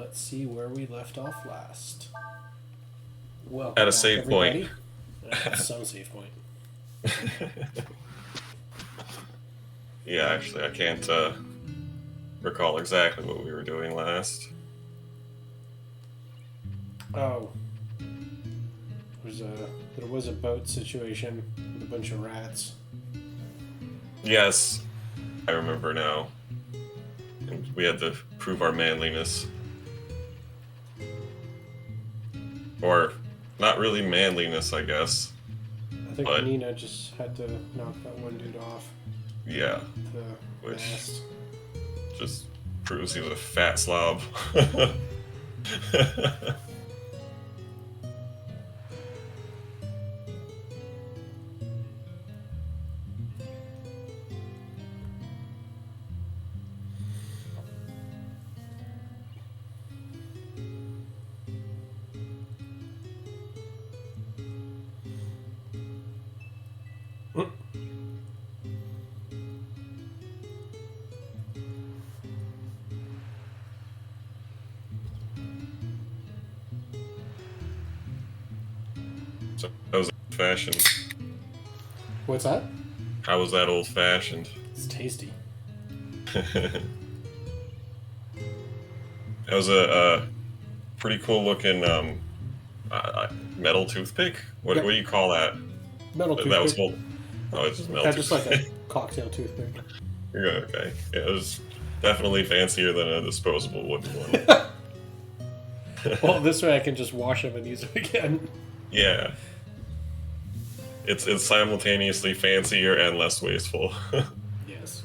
let's see where we left off last. Welcome At a back, save everybody. point. Some save point. Yeah, actually, I can't recall exactly what we were doing last. Oh. There was a boat situation with a bunch of rats. Yes, I remember now. And we had to prove our manliness. Or, not really manliness, I guess. I think But- Nina just had to knock that one dude off Yeah, the Which- mast. just proves he was a fat slob. So that was old-fashioned. What's that? How was that old-fashioned? It's tasty. That was a pretty cool looking metal toothpick. What Yep. do you call that? Metal toothpick. That was whole. Oh, it's just metal. Yeah, just like toothpick. a cocktail toothpick. You're good, okay. Yeah, it was definitely fancier than a disposable wooden one. Well, this way I can just wash them and use them again. Yeah. It's simultaneously fancier and less wasteful. Yes.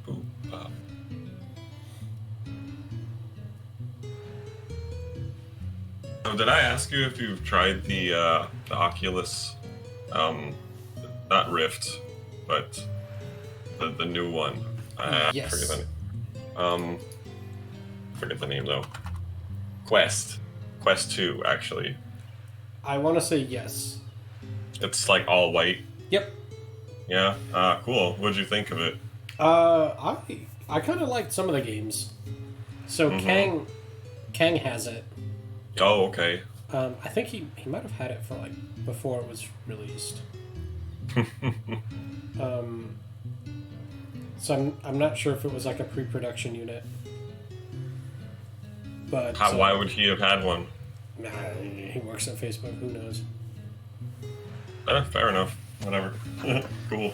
Boop, bop. So did I ask you if you've tried the Oculus, not Rift, but the new one? Yes. Forget the name. Forget the name though. Quest 2, actually. I want to say yes. It's like all white. Yep. Yeah. Cool. What'd you think of it? I kind of liked some of the games. So Mhm. Kang has it. Oh, okay. I think he might have had it for like before it was released. So I'm not sure if it was like a pre-production unit. But Why would he have had one? Nah, he works at Facebook. Who knows? Fair enough. Whatever. Cool.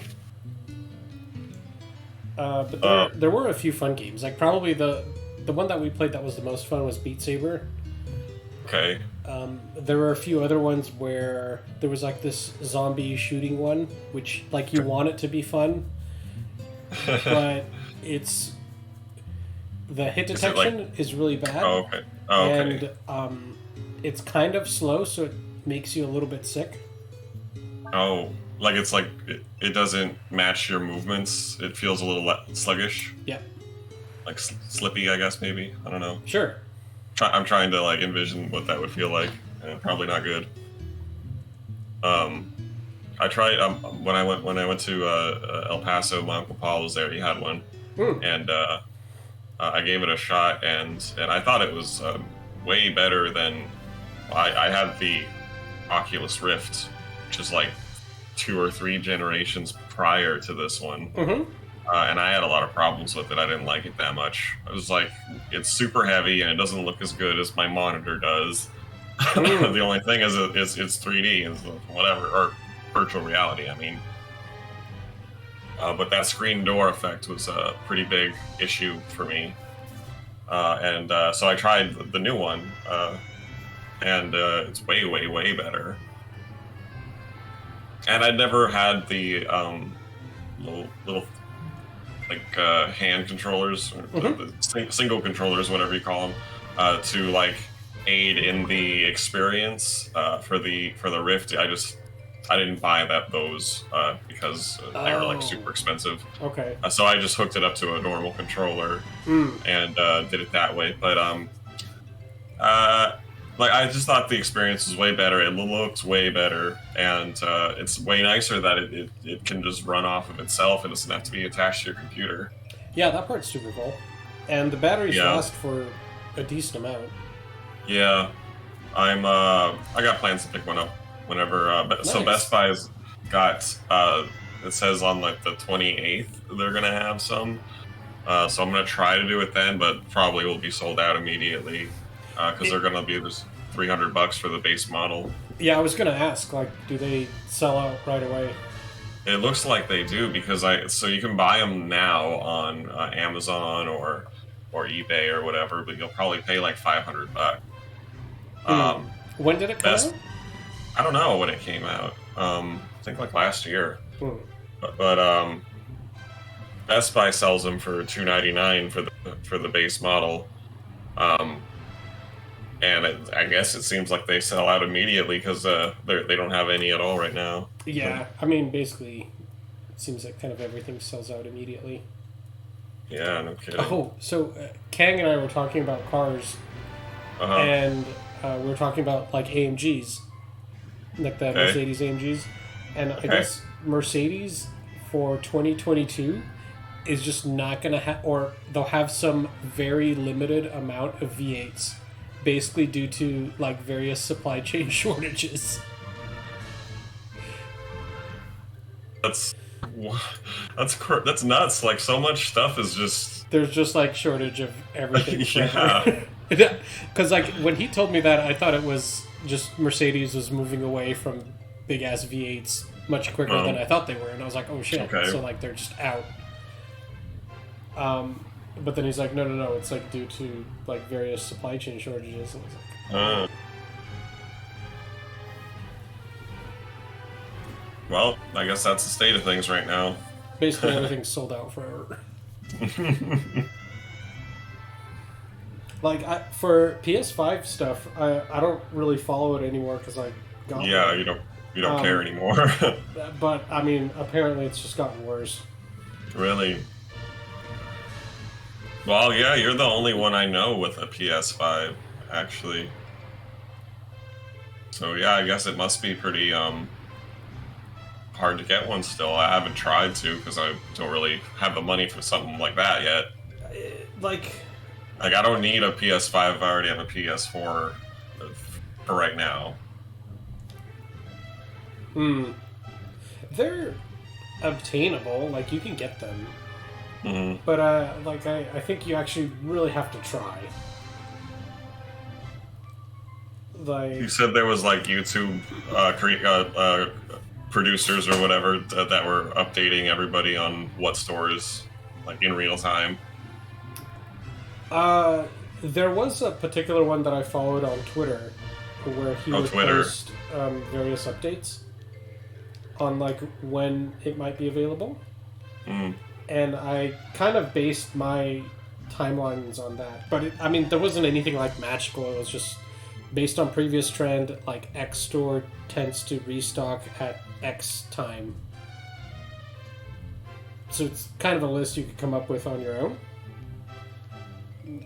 But there were a few fun games. Like probably the one that we played that was the most fun was Beat Saber. Okay. There were a few other ones where there was like this zombie shooting one, which like you want it to be fun, but it's the hit Is it detection is really bad, Oh, okay. Oh, okay. and it's kind of slow, so it makes you a little bit sick. Oh, like it's like it doesn't match your movements. It feels a little sluggish, Yeah, like slippy, I guess maybe. I don't know. sure. I'm trying to like envision what that would feel like, and probably not good. I tried when I went to El Paso. My Uncle Paul was there. He had one, and I gave it a shot, and I thought it was way better than I had the Oculus Rift, which is like 2 or 3 generations prior to this one. Mm-hmm. And I had a lot of problems with it. I didn't like it that much. I was like, it's super heavy and it doesn't look as good as my monitor does. The only thing is it's 3D, is whatever, or virtual reality, I mean. But that screen door effect was a pretty big issue for me. So I tried the new one, and it's way, way, way better. And I'd never had the little like hand controllers, or single controllers, whatever you call them, to like aid in the experience for the Rift. I didn't buy those because they were like super expensive. Okay. So I just hooked it up to a normal controller and did it that way. But like I just thought the experience was way better. It looks way better, and it's way nicer that it can just run off of itself. It doesn't have to be attached to your computer. Yeah, that part's super cool, and the batteries last for a decent amount. Yeah, I got plans to pick one up whenever. Nice. So Best Buy's got it says on like the 28th they're gonna have some. So I'm gonna try to do it then, but probably will be sold out immediately. Because they're gonna be just $300 for the base model. Yeah, I was gonna ask, like, do they sell out right away? It looks like they do because so you can buy them now on Amazon or eBay or whatever, but you'll probably pay like $500. When did it come out? I don't know when it came out. I think like last year. But Best Buy sells them for $299 for the base model. And I guess it seems like they sell out immediately because they don't have any at all right now. Yeah, I mean, basically, it seems like kind of everything sells out immediately. Yeah, no kidding. Oh, so Kang and I were talking about cars, and we were talking about like AMGs, like the Mercedes AMGs, and I guess Mercedes for 2022 is just not going to have, or they'll have some very limited amount of V8s. Basically due to like various supply chain shortages. That's nuts. Like so much stuff is just there's just like shortage of everything. Yeah. Because like when he told me that, I thought it was just Mercedes was moving away from big ass V8s much quicker than I thought they were, and I was like, oh shit. Okay. So like they're just out. But then he's like, no, it's like due to like various supply chain shortages. And I was like, well, I guess that's the state of things right now. Basically, everything's sold out forever. Like for PS5 stuff, I don't really follow it anymore because I got you don't care anymore. But I mean, apparently it's just gotten worse. Really. Well, yeah, you're the only one I know with a PS5, actually. So yeah, I guess it must be pretty hard to get one still. I haven't tried to because I don't really have the money for something like that yet. Like I don't need a PS5 if I already have a PS4 for right now. They're obtainable. Like you can get them. But like I think you actually really have to try. Like you said, there was like YouTube producers or whatever that were updating everybody on what stores, like in real time. There was a particular one that I followed on Twitter, where he would post various updates on like when it might be available. And I kind of based my timelines on that. But I mean, there wasn't anything like magical. It was just based on previous trend, like X store tends to restock at X time. So it's kind of a list you could come up with on your own.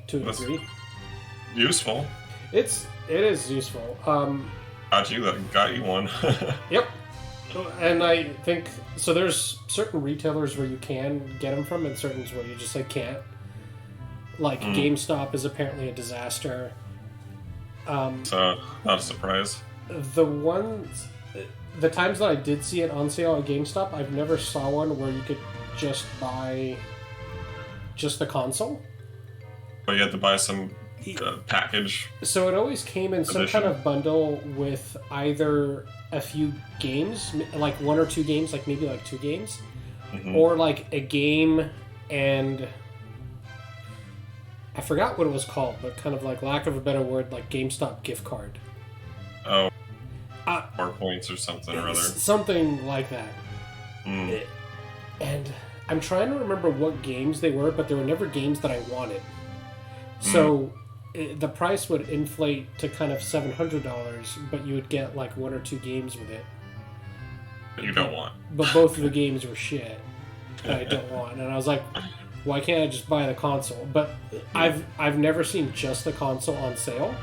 To a degree. Useful. It is useful. Got you one. Yep. And I think so. There's certain retailers where you can get them from, and certain where you just like can't. Like GameStop is apparently a disaster. So not a surprise. The times that I did see it on sale at GameStop, I've never saw one where you could just buy just the console. But you had to buy some package. So it always came in some kind of bundle with either a few games, like one or two games, like maybe like 2 games, or like a game and I forgot what it was called, but kind of like lack of a better word, like GameStop gift card. Oh, 4 points or something or other. Something like that. And I'm trying to remember what games they were, but they were never games that I wanted. So the price would inflate to kind of $700, but you would get like 1 or 2 games with it. That you don't want. But both of the games were shit that I don't want. And I was like, why can't I just buy the console? But I've never seen just the console on sale.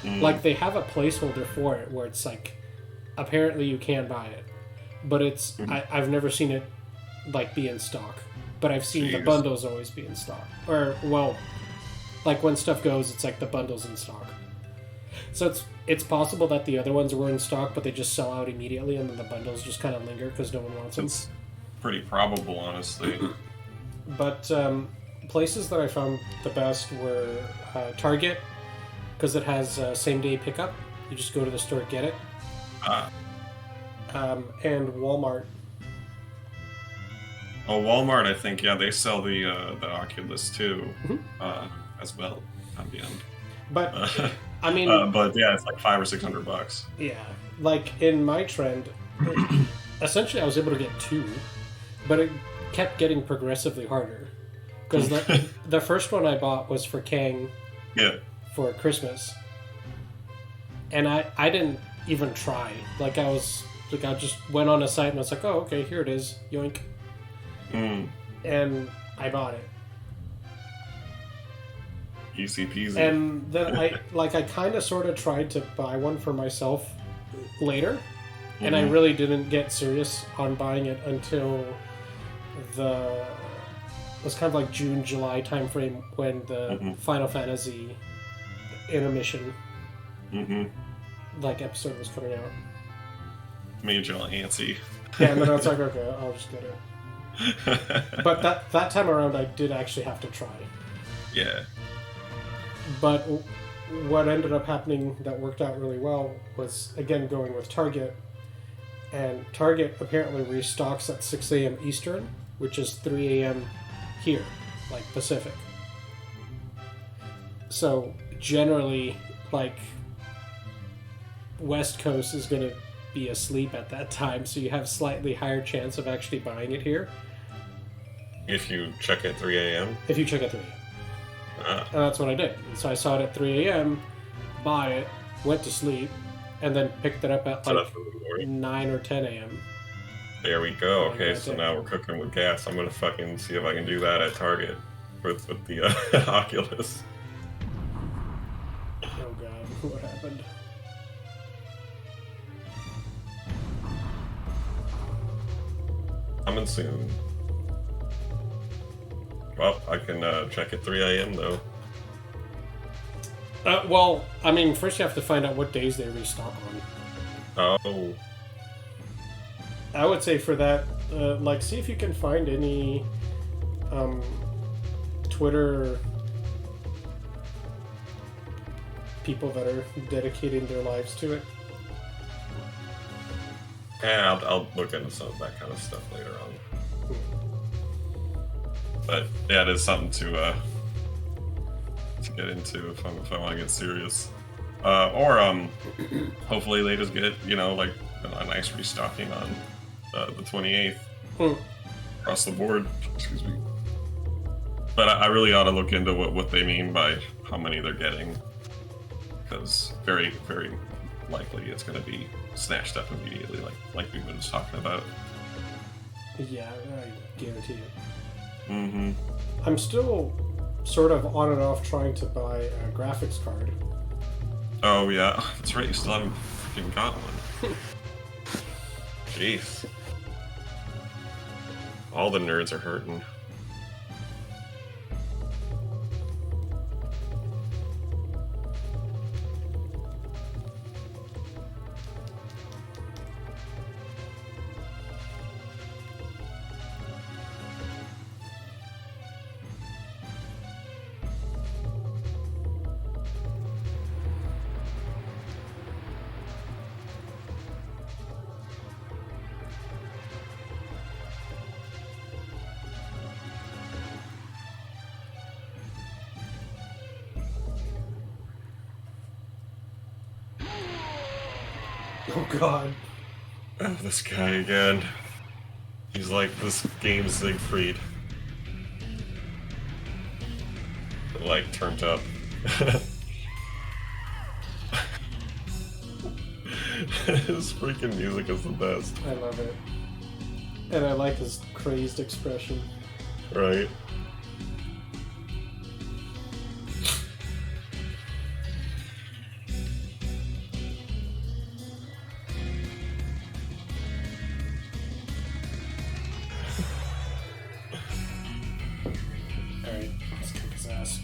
Like, they have a placeholder for it where it's like, apparently you can buy it. But it's I've never seen it like be in stock. But I've seen the bundles always be in stock. Or, well, like when stuff goes, it's like the bundle's in stock. So it's possible that the other ones were in stock, but they just sell out immediately, and then the bundles just kind of linger because no one wants them. It's pretty probable, honestly. But places that I found the best were Target, because it has same-day pickup. You just go to the store, get it. And Walmart. Oh, Walmart, I think, yeah, they sell the Oculus too, as well. At the end. But I mean, but yeah, it's like $500 or $600. Yeah, like in my trend, essentially I was able to get 2, but it kept getting progressively harder. Because the first one I bought was for Kang. Yeah. For Christmas, and I didn't even try. Like I just went on a site and I was like, oh, okay, here it is, yoink. And I bought it. Easy peasy. And then I kind of sort of tried to buy one for myself later, and I really didn't get serious on buying it until it was kind of like June, July timeframe when the Final Fantasy intermission like episode was coming out. Made you all antsy. Yeah, and then I was like, okay, I'll just get it. But that time around, I did actually have to try. Yeah. But what ended up happening that worked out really well was, again, going with Target. And Target apparently restocks at 6 a.m. Eastern, which is 3 a.m. here, like Pacific. So generally, like, West Coast is going to be asleep at that time, so you have slightly higher chance of actually buying it here. If you check at 3 a.m.? If you check at 3 a.m. And that's what I did. And so I saw it at 3 a.m., bought it, went to sleep, and then picked it up at like 9 or 10 a.m. There we go. Okay, so now we're cooking with gas. I'm gonna fucking see if I can do that at Target with the Oculus. Oh god, what happened? Coming soon. Well, I can check at 3 a.m. though. Well, I mean, first you have to find out what days they restock on. Oh. I would say for that, like, see if you can find any Twitter people that are dedicating their lives to it. Yeah, I'll look into some of that kind of stuff later on. But yeah, it is something to get into if I want to get serious. Or hopefully they just get, like a nice restocking on the 28th across the board. Excuse me. But I really ought to look into what they mean by how many they're getting, because very, very likely it's going to be snatched up immediately, like we were just talking about. Yeah, I guarantee it. Mm-hmm. I'm still sort of on and off trying to buy a graphics card. Oh yeah, that's right. You still haven't freaking got one. Jeez. All the nerds are hurting. Oh god. Oh, this guy again. He's like this game Siegfried. Like turned up. His freaking music is the best. I love it. And I like his crazed expression. Right. Alright, let's kick his ass.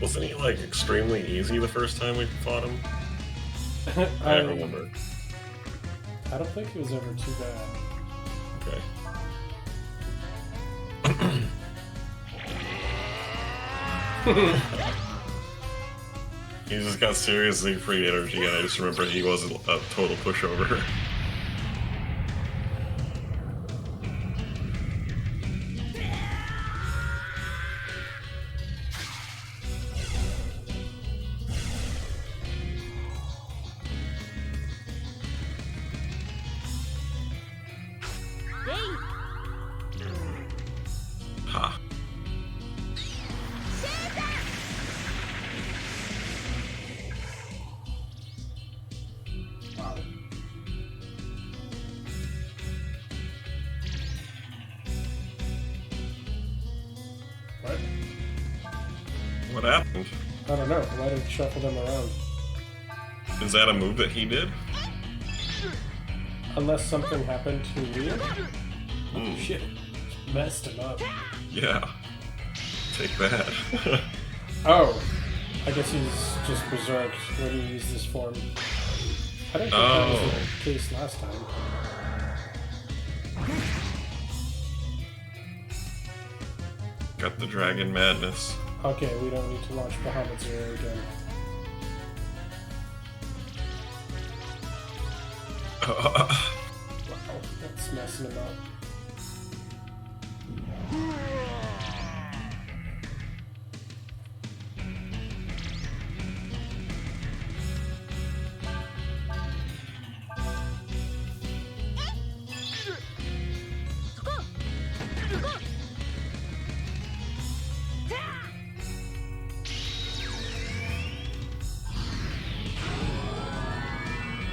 Wasn't he like extremely easy the first time we fought him? I don't remember. I don't think he was ever too bad. Okay. He just got seriously free energy, and I just remember he wasn't a total pushover. Ha. Wow. What? What happened? I don't know. Why did it shuffle them around? Is that a move that he did? Unless something happened to Liam? Mm. Shit. Messed him up. Yeah. Take that. Oh. I guess he's just berserked when he used this form. I don't think that was the case last time. Got the dragon madness. Okay, we don't need to launch Bahamut Zero again. Wow, that's messing him up.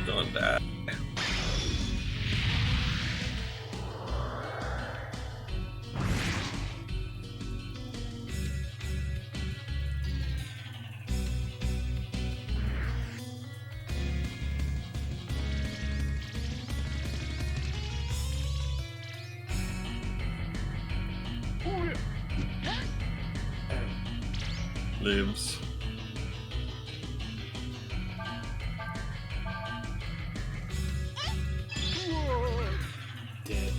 Don't die. Lives. Dead.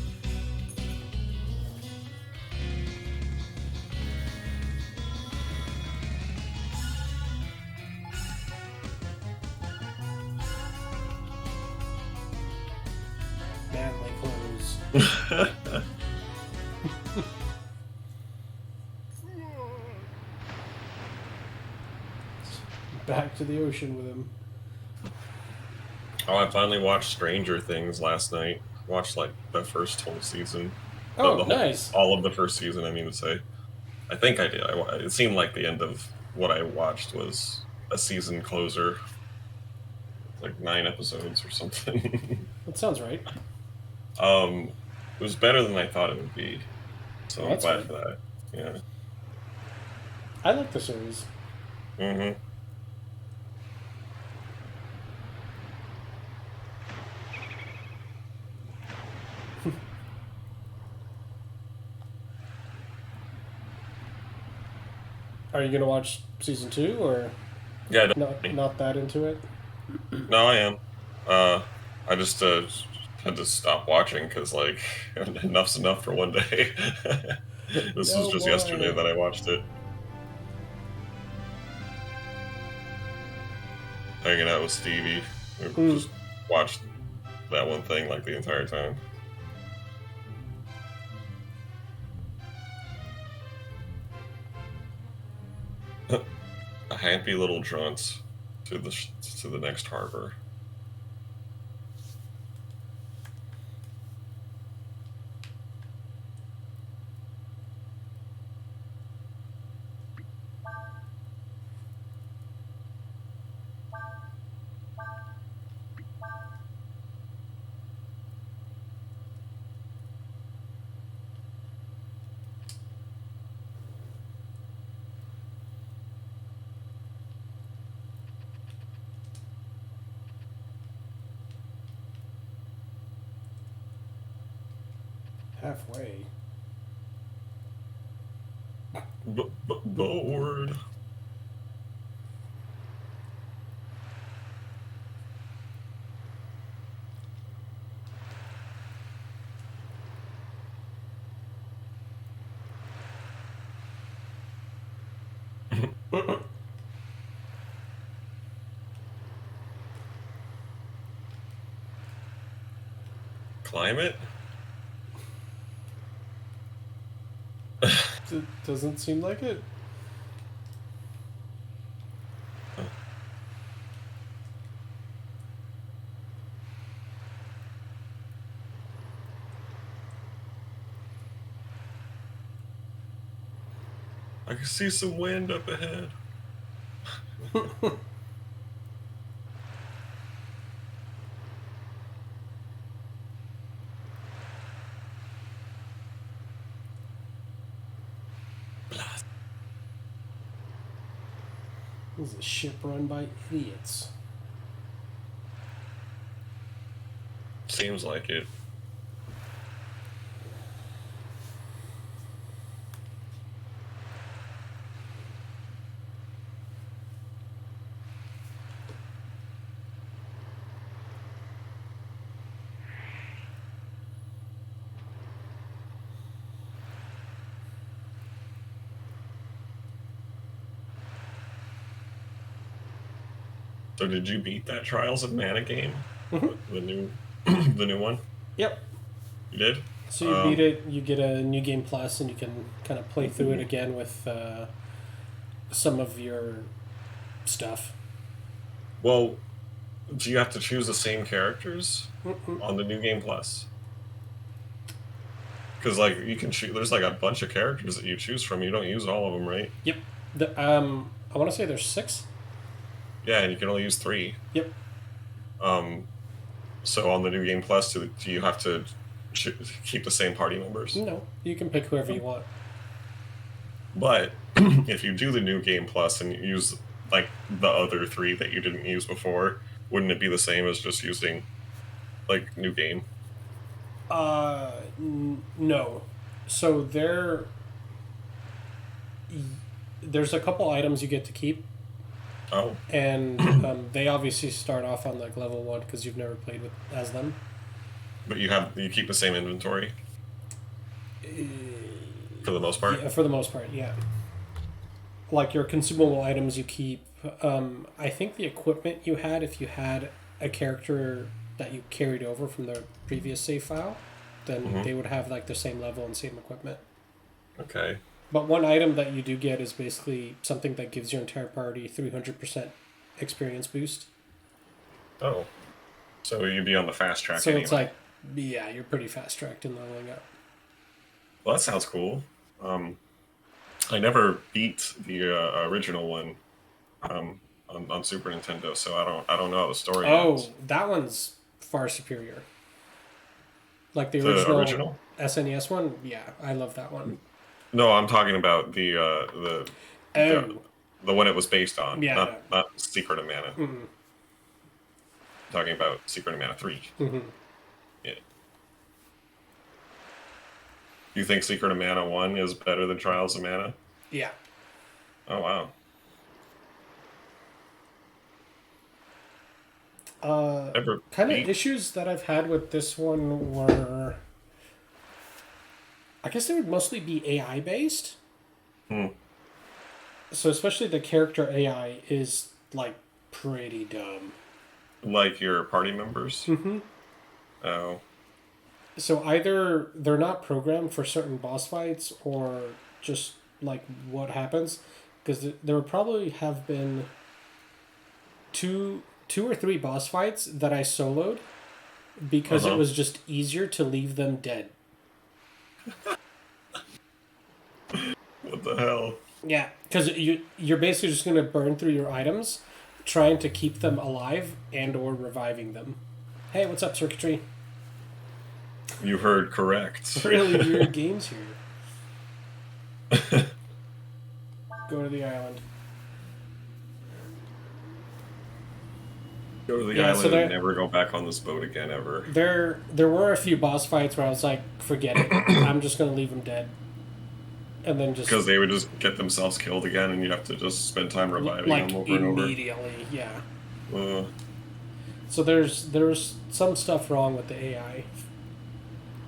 Manly clothes. Back to the ocean with him. Oh, I finally watched Stranger Things last night. Watched like the first whole season. Oh, the whole, nice. All of the first season, I mean to say. I think I did. It seemed like the end of what I watched was a season closer. Like 9 episodes or something. That sounds right. It was better than I thought it would be. So I'm That's glad good. for that. Yeah. I like the series. Mm-hmm. Are you gonna watch season 2 or Yeah, not that into it? no, I am. I just had to stop watching because like enough's enough for one day. This was No just more. yesterday that I watched it. Hanging out with Stevie, we just watched that one thing like the entire time. happy little jaunts to the next harbor. Halfway. Bored. Climate? It doesn't seem like it. I can see some wind up ahead. This is a ship run by idiots. Seems like it. So did you beat that Trials of Mana game? The new the new one? Yep. You did? So you beat it, you get a new game plus, and you can kind of play through it again with some of your stuff. Well, do you have to choose the same characters on the new game plus? Because like you can choose, there's like a bunch of characters that you choose from. You don't use all of them, right? Yep. I want to say there's 6. Yeah, and you can only use 3. Yep. So on the new game plus, do you have to keep the same party members? No, you can pick whoever you want. But if you do the new game plus and use like the other 3 that you didn't use before, wouldn't it be the same as just using like new game? No. So there's a couple items you get to keep. Oh. And they obviously start off on like level 1 because you've never played as them. But you keep the same inventory for the most part. Yeah, for the most part, yeah. Like your consumable items, you keep. I think the equipment you had, if you had a character that you carried over from the previous save file, then they would have like the same level and same equipment. Okay. But one item that you do get is basically something that gives your entire party 300% experience boost. Oh. So you'd be on the fast track So anyway. it's like, yeah, you're pretty fast tracked in leveling up. Well, that sounds cool. I never beat the original one on Super Nintendo, so I don't know how the story goes. That one's far superior. Like the The original, original? SNES one, yeah, I love that one. No, I'm talking about the one it was based on. Yeah. Not Secret of Mana. Mm-hmm. I'm talking about Secret of Mana 3. Mm-hmm. Yeah. You think Secret of Mana 1 is better than Trials of Mana? Yeah. Oh, wow. Kind of issues that I've had with this one were, I guess they would mostly be AI based. So especially the character AI is like pretty dumb. Like your party members? Mm-hmm. Oh. So either they're not programmed for certain boss fights or just like what happens. because there would probably have been two or three boss fights that I soloed because it was just easier to leave them dead. What the hell? Yeah, because you're basically just going to burn through your items trying to keep them alive and or reviving them. Hey, what's up, Circuitry? You heard correct. Really weird games here. Go to the island. Go to the island and never go back on this boat again, ever. There were a few boss fights where I was like, forget it. I'm just going to leave them dead. And then just... Because they would just get themselves killed again and you'd have to just spend time reviving them over and over. Immediately, yeah. So there's some stuff wrong with the AI.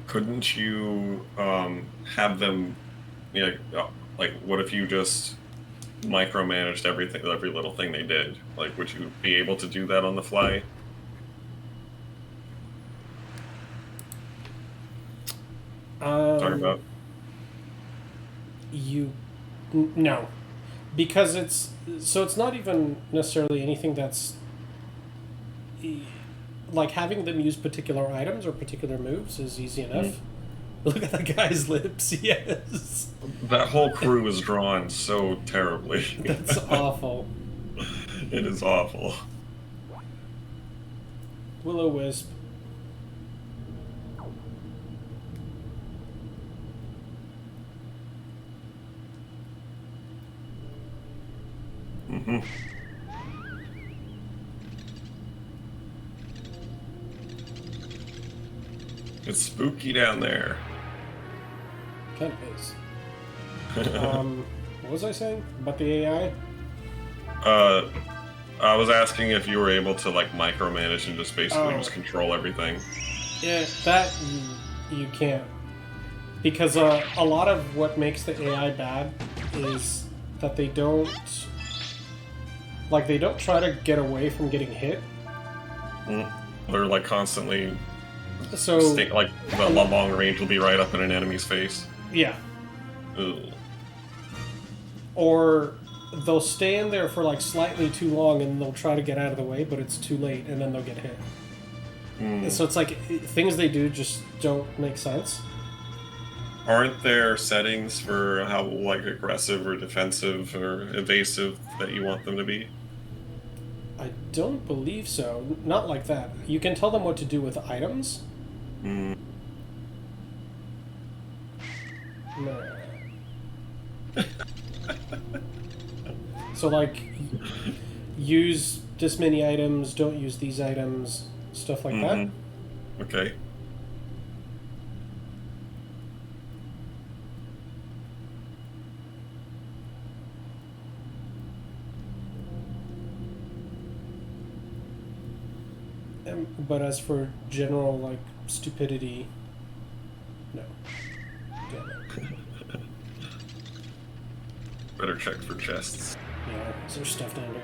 Couldn't you have them... like, what if you just micromanaged everything, every little thing they did? Like, would you be able to do that on the fly? Talking about? No. Because it's not even necessarily anything that's... Like, having them use particular items or particular moves is easy enough. Look at the guy's lips, yes. That whole crew is drawn so terribly. That's awful. It is awful. Will-O-Wisp. Mm-hmm. It's spooky down there. Kind of is. What was I saying about the AI? I was asking if you were able to like micromanage and just basically just control everything. Yeah, that you can't, because a lot of what makes the AI bad is that they don't try to get away from getting hit. They're like constantly. So like the long range will be right up in an enemy's face. Yeah. Ugh. Or they'll stay in there for like slightly too long and they'll try to get out of the way, but it's too late and then they'll get hit. So it's like things they do just don't make sense. Aren't there settings for how like aggressive or defensive or evasive that you want them to be? I don't believe so. Not like that. You can tell them what to do with items. No. So like, use this many items, don't use these items, stuff like that. Okay. But as for general, like, stupidity, no. Damn it. Better check for chests. Yeah, is there stuff down there?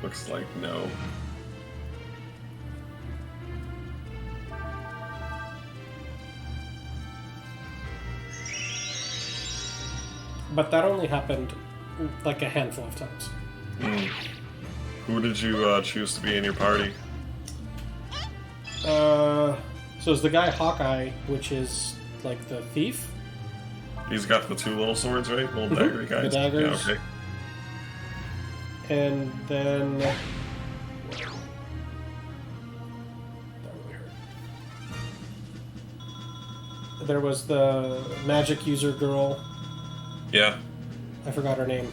Looks like no. But that only happened, like, a handful of times. Who did you choose to be in your party? So it's the guy Hawkeye, which is like the thief. He's got the two little swords, right? Little dagger guys. The daggers. Yeah, okay. And then that really hurt. There was the magic user girl. Yeah. I forgot her name.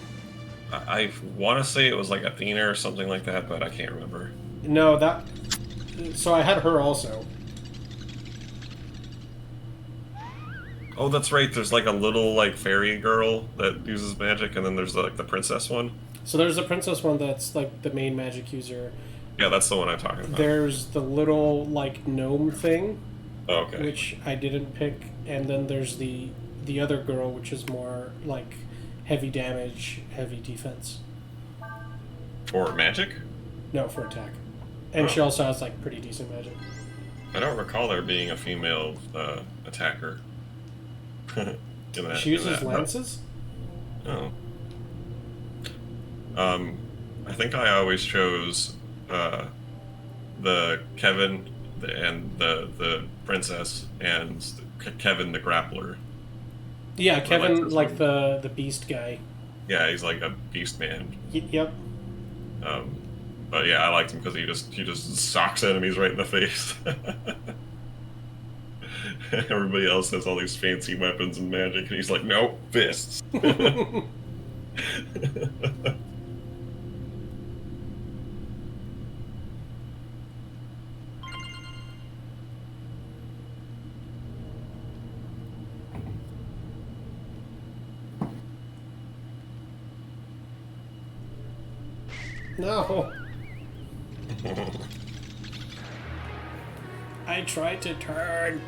I want to say it was like Athena or something like that, but I can't remember. No, that... So I had her also. Oh, that's right. There's like a little like fairy girl that uses magic, and then there's like the princess one. So there's the princess one that's like the main magic user. Yeah, that's the one I'm talking about. There's the little like gnome thing. Oh, okay. Which I didn't pick, and then there's the other girl, which is more like heavy damage, heavy defense. For magic? No, for attack. And she also has like pretty decent magic. I don't recall there being a female attacker. She uses lances? Oh. Um, I think I always chose uh, the Kevin and the princess and Kevin the grappler. Yeah, I like Kevin, his like name. the beast guy. Yeah, he's like a beast man. Yep. Um, but yeah, I liked him because he just socks enemies right in the face. Everybody else has all these fancy weapons and magic, and he's like, nope, fists. No. I tried to turn.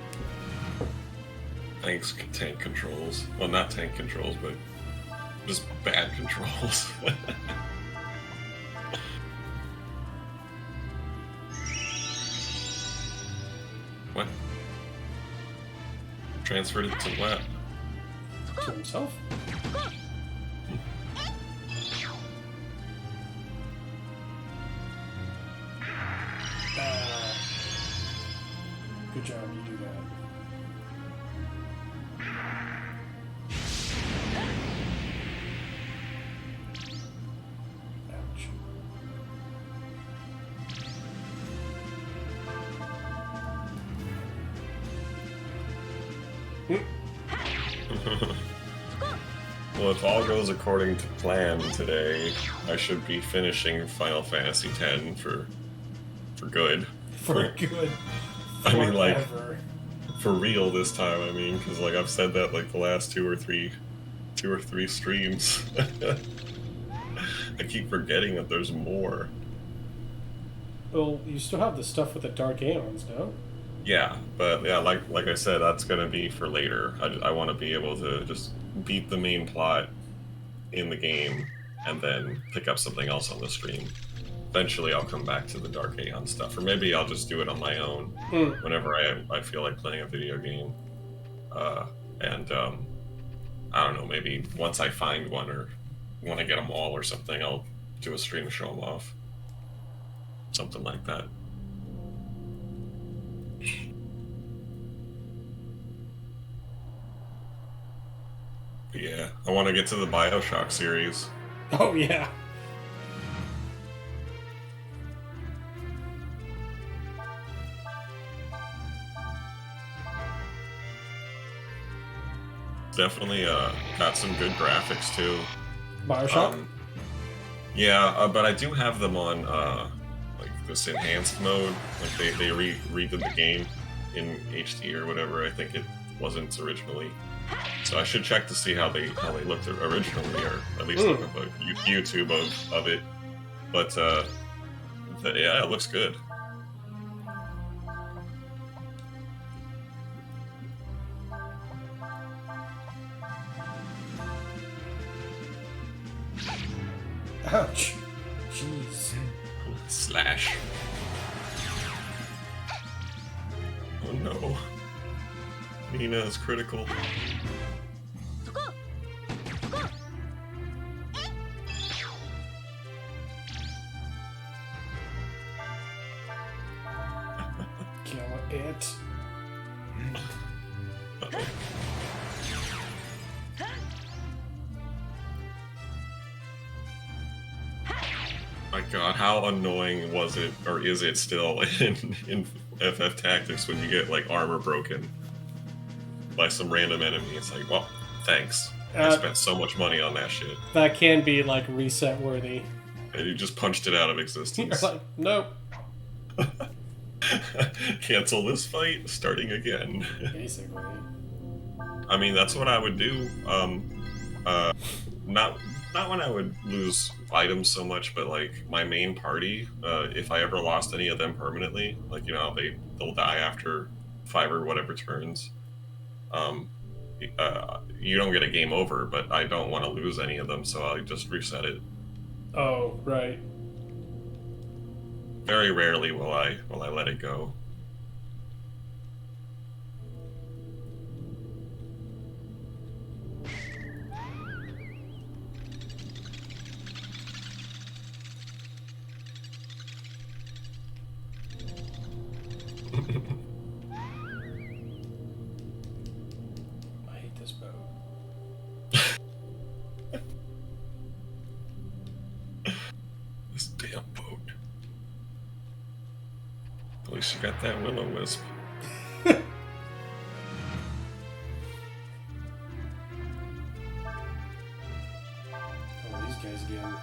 Thanks, tank controls. Well, not tank controls, but just bad controls. What? Transferred it to what? To himself? Good job, you do that. Ouch. Well, if all goes according to plan today, I should be finishing Final Fantasy X for good. For good. I mean, like, Forever. for real this time. I mean, because like I've said that like the last two or three streams. I keep forgetting that there's more. Well, you still have the stuff with the Dark Aeons, no? Yeah, but yeah, like I said, that's gonna be for later. I want to be able to just beat the main plot in the game and then pick up something else on the stream. Eventually, I'll come back to the Dark Aeon stuff, or maybe I'll just do it on my own whenever I feel like playing a video game. And I don't know, maybe once I find one or when I get them all or something, I'll do a stream to show them off. Something like that. But yeah, I want to get to the BioShock series. Oh, yeah. Definitely got some good graphics too. Bioshock? Yeah, but I do have them on like this enhanced mode. Like they redid the game in HD or whatever. I think it wasn't originally. So I should check to see how they looked originally, or at least look up a YouTube of it. But yeah, it looks good. Ouch. Jeez. Slash. Oh no. Nina is critical. Kill it. Uh-oh. My god, how annoying was it, or is it still, in FF Tactics when you get, like, armor broken by some random enemy? It's like, well, thanks. I spent so much money on that shit. That can be, like, reset worthy. And you just punched it out of existence. You're like, nope. Cancel this fight, starting again. Basically. I mean, that's what I would do. Not when I would lose items so much, but like my main party, if I ever lost any of them permanently, like, you know, they'll die after 5 or whatever turns. You don't get a game over, but I don't want to lose any of them, so I just reset it. Oh, right. Very rarely will I let it go. this boat. This damn boat. At least you got that will-o-wisp. Oh, these guys again.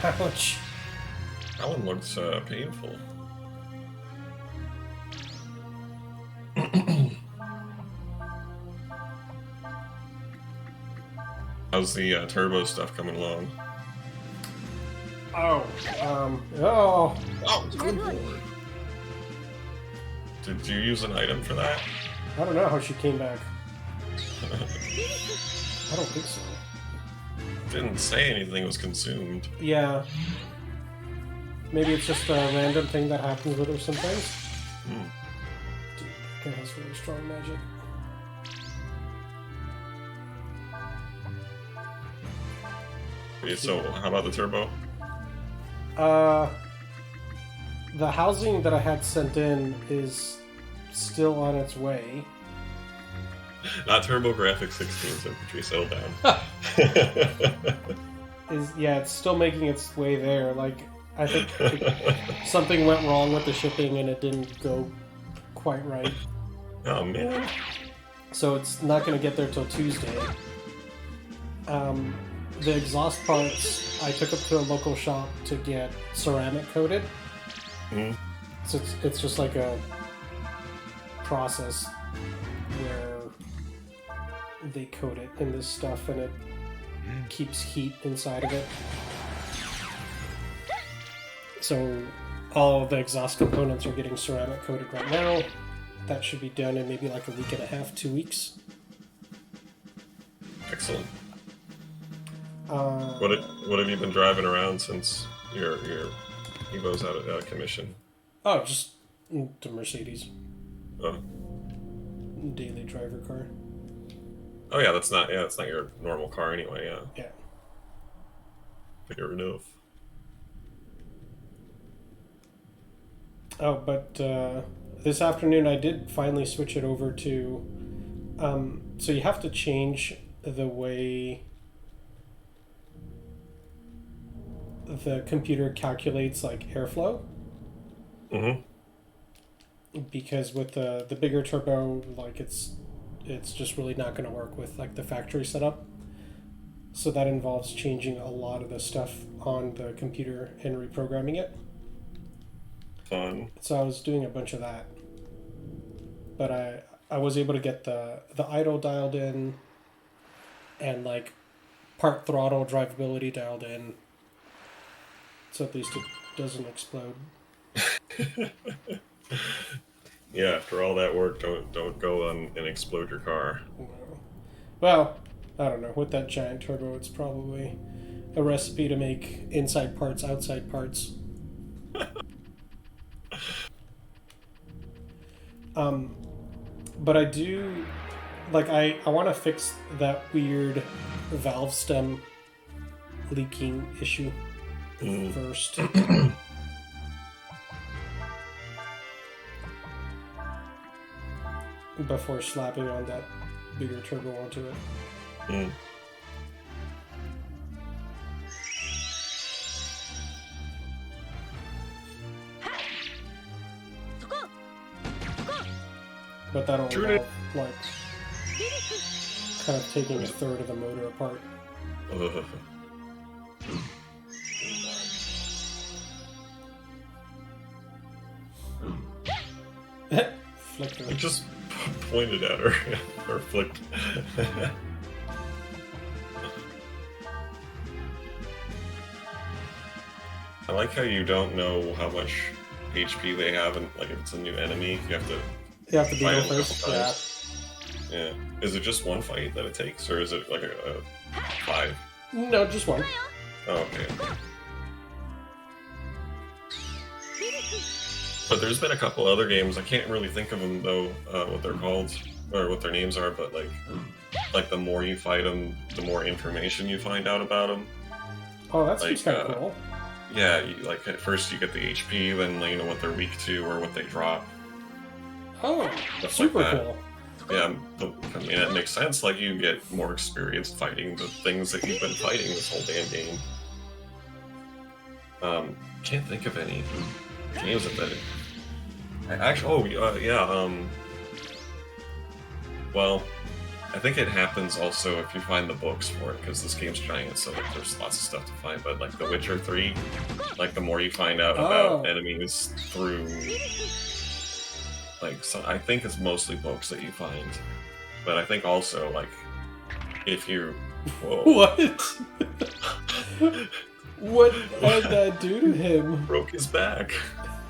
Ouch. That one looks painful. How's the turbo stuff coming along? Oh, Oh, good lord. Did you use an item for that? I don't know how she came back. I don't think so. Didn't say anything was consumed. Yeah. Maybe it's just a random thing that happens with her sometimes. Hmm. Dude, that guy has very strong magic. Okay, so how about the turbo? The housing that I had sent in is still on its way. Not TurboGrafx 16, so Patrice, settle down. Yeah, it's still making its way there. Like, I think something went wrong with the shipping and it didn't go quite right. Oh man. So it's not going to get there till Tuesday. The exhaust parts I took up to a local shop to get ceramic coated. Mm-hmm. So it's just like a process where they coat it in this stuff and it keeps heat inside of it. So all the exhaust components are getting ceramic coated right now. That should be done in maybe like a week and a half, 2 weeks. Excellent. What have you been driving around since your Evo's out of commission? Oh, just the Mercedes. Oh. Daily driver car. Oh yeah, that's not your normal car anyway. Yeah. Yeah. Fair enough. Oh, but this afternoon I did finally switch it over to. So you have to change the way the computer calculates like airflow. Mm-hmm. Because with the bigger turbo, like it's just really not going to work with like the factory setup. So that involves changing a lot of the stuff on the computer and reprogramming it. Fun. So I was doing a bunch of that. But I was able to get the idle dialed in and like part throttle drivability dialed in. So at least it doesn't explode. Yeah, after all that work, don't go on and explode your car. No. Well, I don't know. With that giant turbo, it's probably a recipe to make inside parts, outside parts. But I do, like, I want to fix that weird valve stem leaking issue first. Before slapping on that bigger turbo onto it. Mm. But that'll involve, like, kind of taking a third of the motor apart. Flicked her. I just pointed at her, or flicked. I like how you don't know how much HP they have, and like if it's a new enemy, you have to beat fight them them a first. couple Yeah. times. Yeah. Is it just one fight that it takes, or is it like a 5? No, just one. Oh, okay. But there's been a couple other games. I can't really think of them though, what they're called or what their names are. But like the more you fight them, the more information you find out about them. Oh, that seems kind of cool. Yeah, like at first you get the HP, then you know what they're weak to or what they drop. Oh, Stuff super like that. cool. Yeah, I mean it makes sense. Like you get more experience fighting the things that you've been fighting this whole damn game. Can't think of any games that. Actually, well, I think it happens also if you find the books for it, because this game's giant, so like, there's lots of stuff to find. But like The Witcher 3, like the more you find out about enemies through, like, so I think it's mostly books that you find. But I think also like if you what? What did that do to him? Broke his back.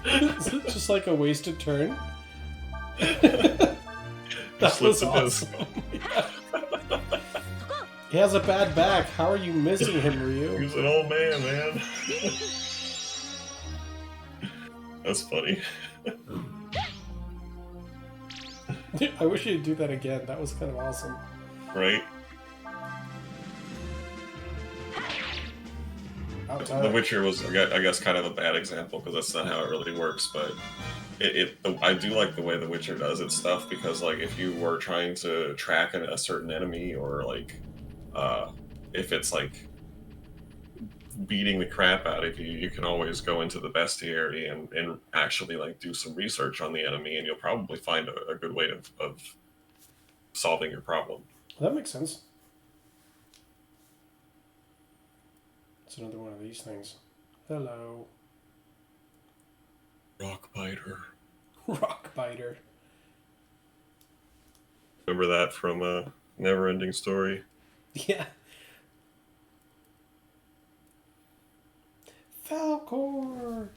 Is it just like a wasted turn? That was awesome. Yeah. He has a bad back. How are you missing him, Ryu? He's an old man. That's funny. I wish you'd do that again. That was kind of awesome. Right? The Witcher was, I guess, kind of a bad example because that's not how it really works. But I do like the way The Witcher does its stuff, because like if you were trying to track a certain enemy, or like if it's like beating the crap out of you, you can always go into the bestiary and actually like do some research on the enemy, and you'll probably find a good way of solving your problem. That makes sense. It's another one of these things. Hello. Rockbiter. Rockbiter. Remember that from Never-Ending Story? Yeah. Falcor!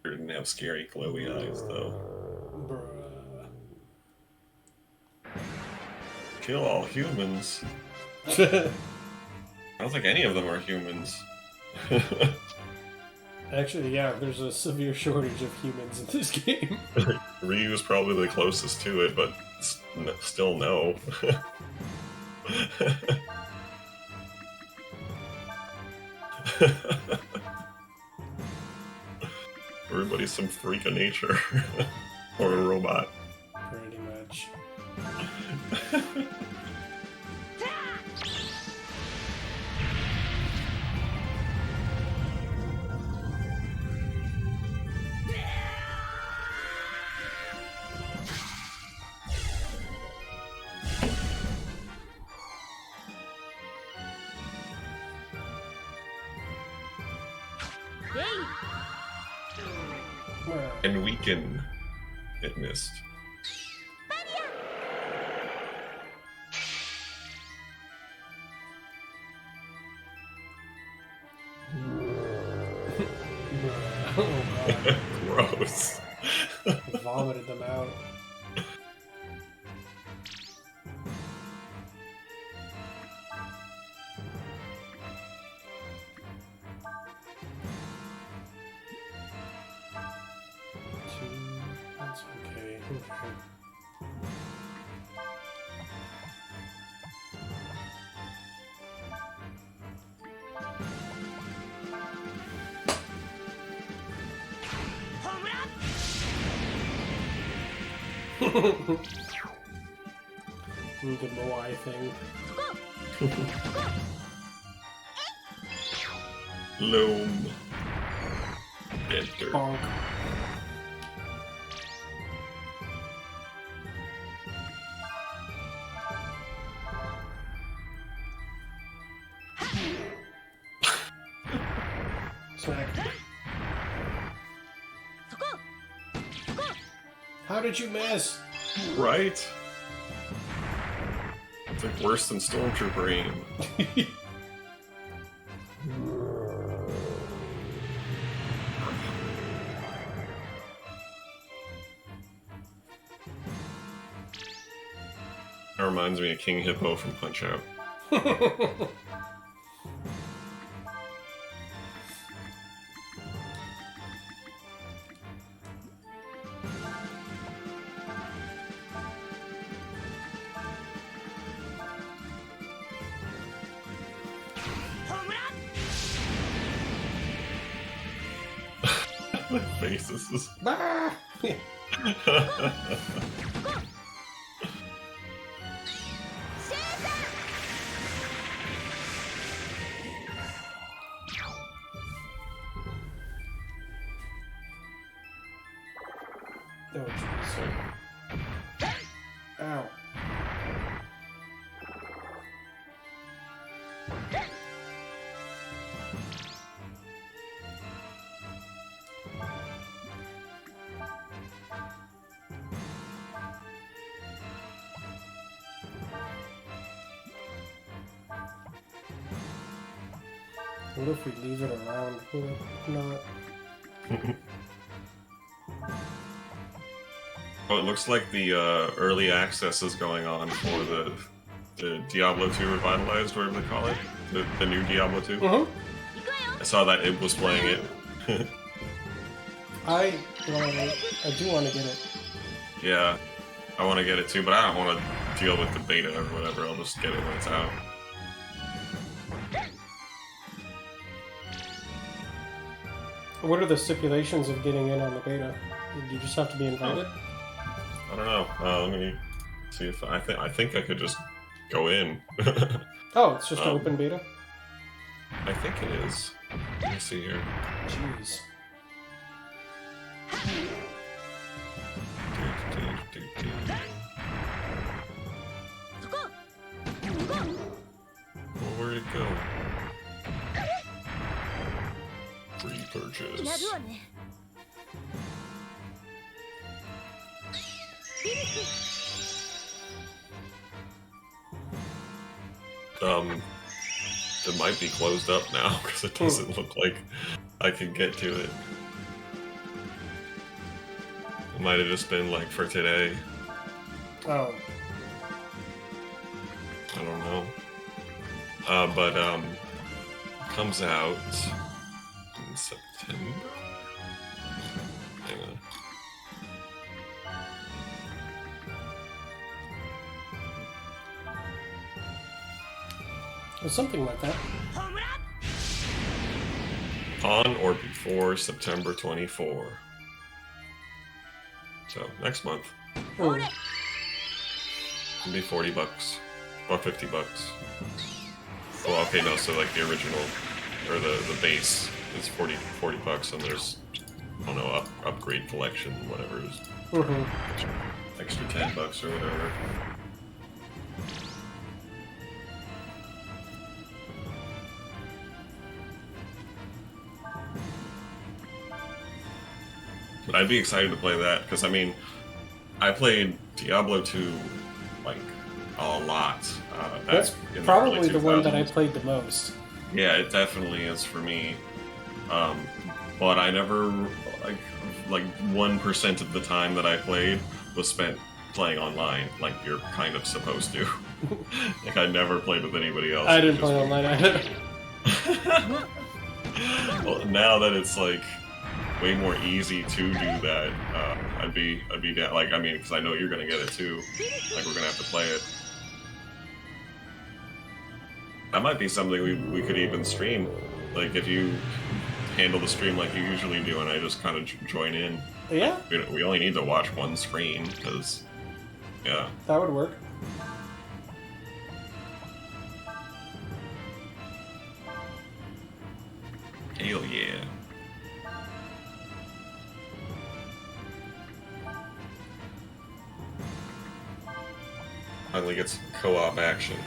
Didn't have scary glowy eyes though. Bruh. Kill all humans. I don't think any of them are humans. Actually, yeah, there's a severe shortage of humans in this game. Ryu is probably the closest to it, but still no. Everybody's some freak of nature. Or a robot. Pretty much. And weaken. It missed. Oh, God. Gross. Vomited them out. That's okay. Ooh, the Moai thing. Loam. Enter. Bonk. Smack. How did you miss? Right? It's like worse than Stormtrooper aim. That reminds me of King Hippo from Punch Out. The faces. Bah! Oh, jeez. Ow. What if we leave it around here? Not. Well, it looks like the early access is going on for the Diablo 2 Revitalized, whatever they call it. The new Diablo 2. Mm-hmm. I saw that it was playing it. I do want to get it. Yeah, I want to get it too, but I don't want to deal with the beta or whatever. I'll just get it when it's out. What are the stipulations of getting in on the beta? Do you just have to be invited? I don't know. Let me see if I think I could just go in. Oh, it's just an open beta? I think it is. Let me see here. Jeez. Well, where'd it go? Free purchase. It might be closed up now because it doesn't look like I can get to it. It might have just been like for today. Oh. I don't know. But comes out in September. Hang on. Or something like that. On or before September 24. So next month. Oh. It'll be $40 or $50. Well, okay, no. So like the original or the base is $40, and there's I don't know upgrade collection whatever it is. Extra $10 or whatever. But I'd be excited to play that, because, I mean, I played Diablo 2, like, a lot. That's probably the one that I played the most. Yeah, it definitely is for me. But I never, like 1% of the time that I played was spent playing online, like you're kind of supposed to. Like, I never played with anybody else. I didn't play online either. Well, now that it's, like, way more easy to do that, I'd be down. Like, I mean, because I know you're gonna get it too. Like, we're gonna have to play it. That might be something we could even stream. Like, if you handle the stream like you usually do, and I just kind of join in. Yeah. We only need to watch one screen, because, yeah. That would work. Hell yeah. Finally gets co-op action.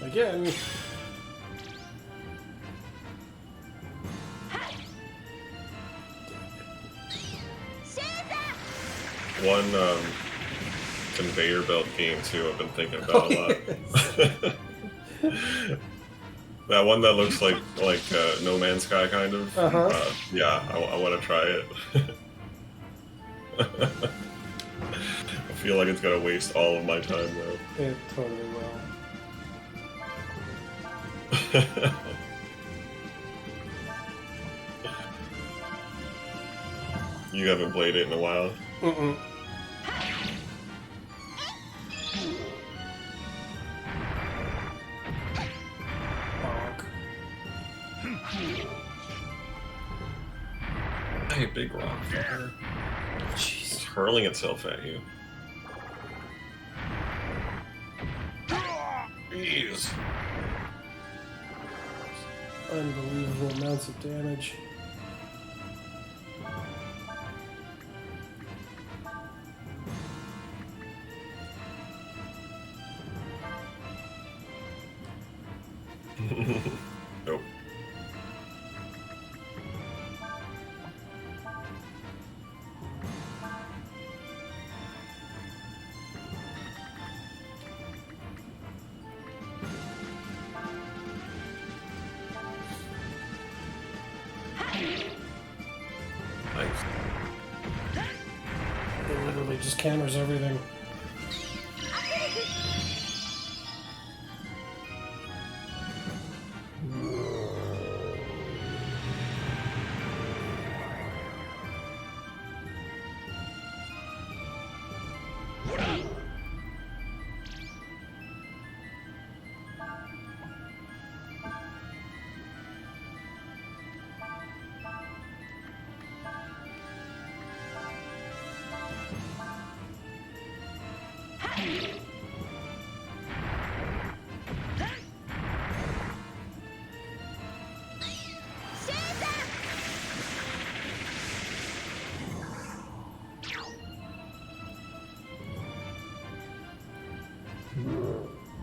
Again. One conveyor belt game too. I've been thinking about a lot. That one that looks like No Man's Sky kind of. Yeah, I want to try it. I feel like it's gonna waste all of my time though. It totally will. You haven't played it in a while. Mm-mm. Hey, big rock fucker. Jeez. It's hurling itself at you. Jeez. Unbelievable amounts of damage. Nope. Nice. It literally just counters everything.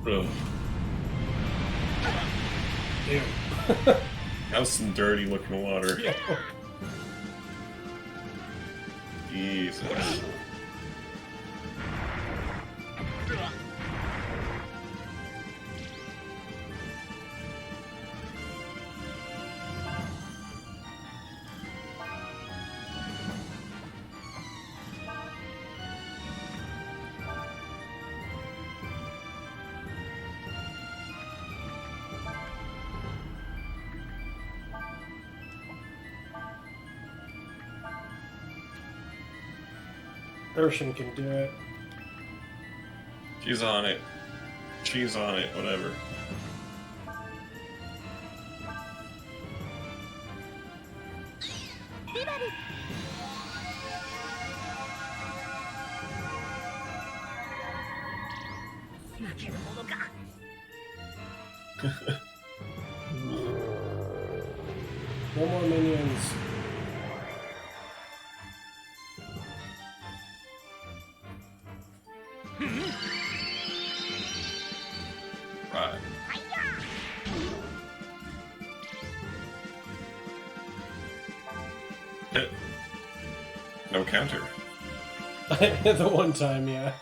Ugh. Ew. That was some dirty looking water. Yeah. Jesus. Urshan can do it. She's on it. She's on it, whatever. No more minions. Right. Hit. No counter. The one time, yeah.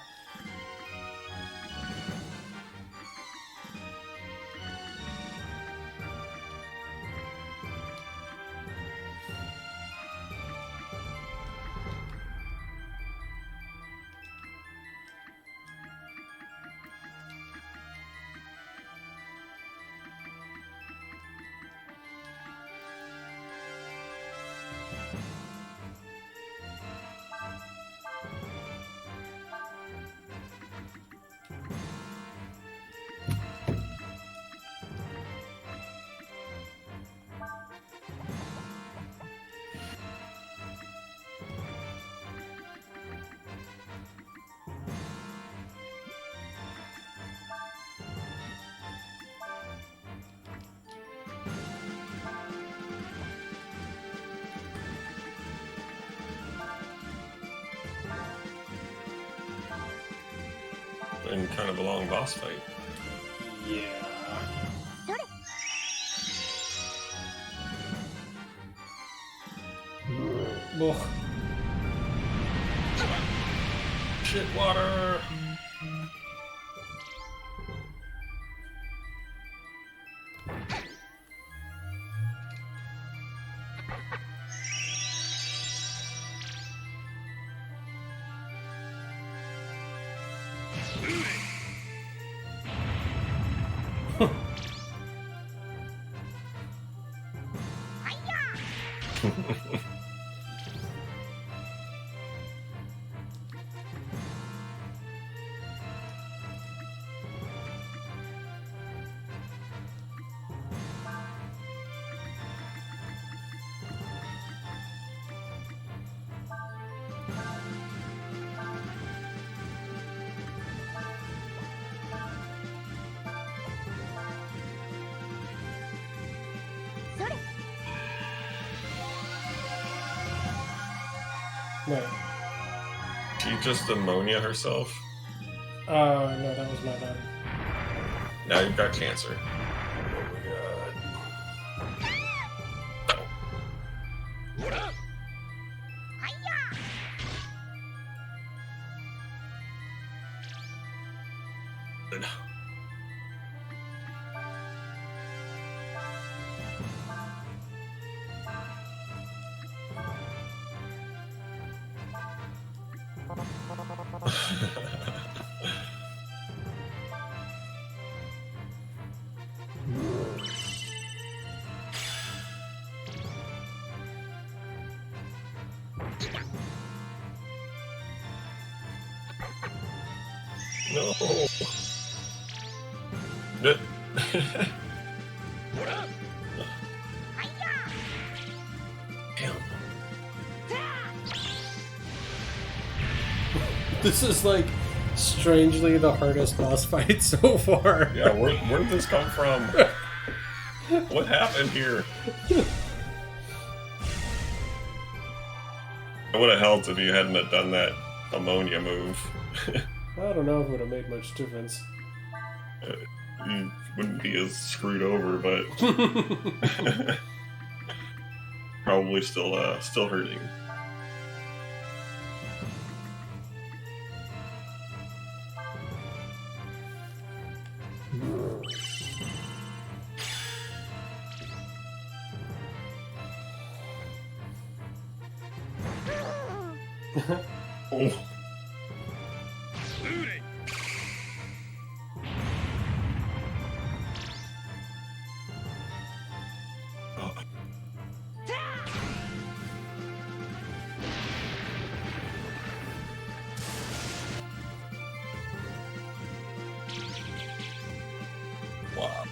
And kind of a long boss fight. Yeah. Ugh. Shit water! Right. She just ammonia herself? No, that was my bad. Now you've got cancer. Oh my god. No. Damn. This is like strangely the hardest boss fight so far. Yeah, where did this come from? What happened here? It would have helped if you hadn't have done that ammonia move. I don't know if it would have made much difference. You wouldn't be as screwed over, but probably still hurting. Oh. Wow.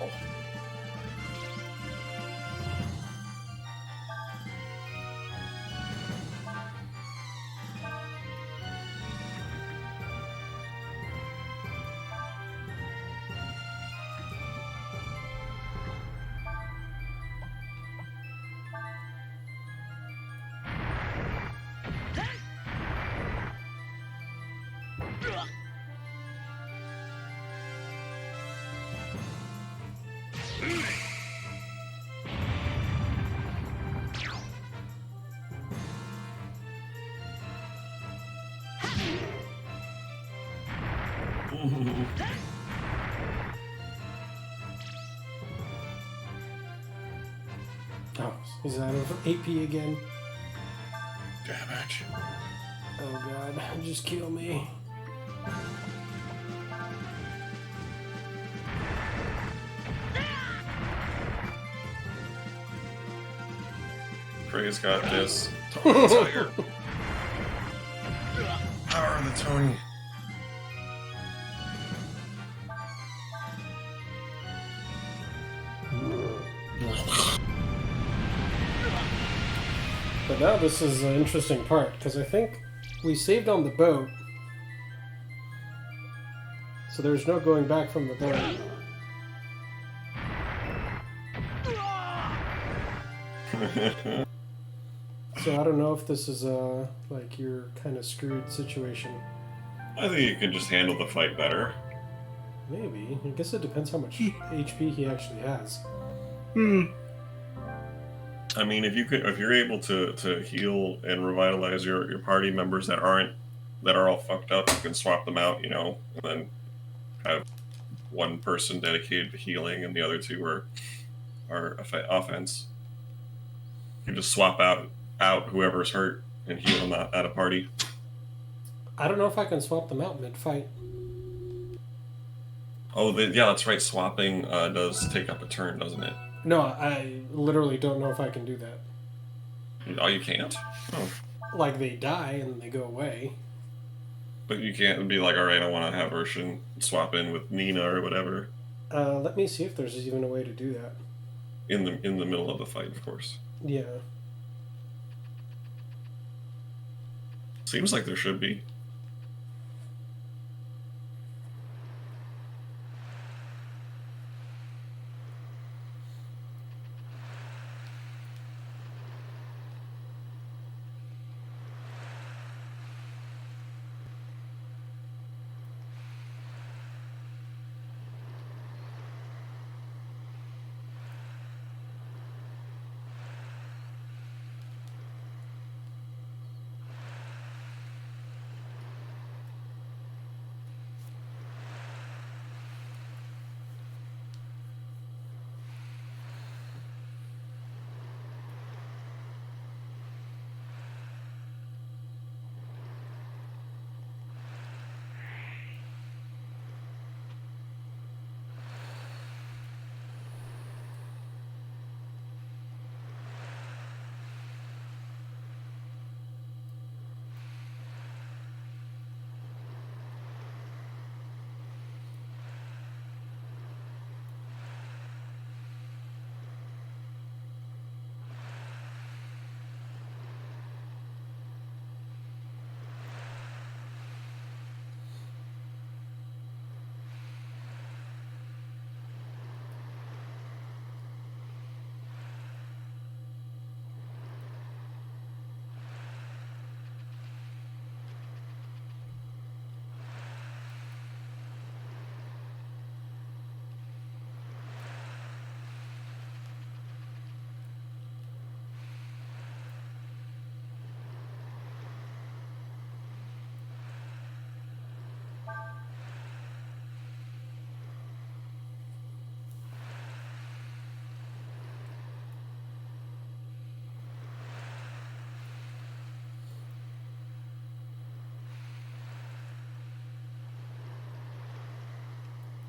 Oh, he's out of AP again. Damage. Oh god, just kill me. Prey's got this. Tiger. Power of the Tony. But now this is an interesting part, because I think we saved on the boat. So there's no going back from the boat. So I don't know if this is a, like, your kind of screwed situation. I think you could just handle the fight better. Maybe. I guess it depends how much HP he actually has. I mean, if you're able to heal and revitalize your party members that are all fucked up, you can swap them out, and then have one person dedicated to healing and the other two are offense. You just swap out whoever's hurt and heal them out a party. I don't know if I can swap them out mid-fight. Oh, yeah, that's right. Swapping does take up a turn, doesn't it? No, I literally don't know if I can do that. Oh, you can't? Oh. Like, they die and they go away. But you can't be like, all right, I want to have Urshan swap in with Nina or whatever. Let me see if there's even a way to do that. In the middle of the fight, of course. Yeah. Seems like there should be.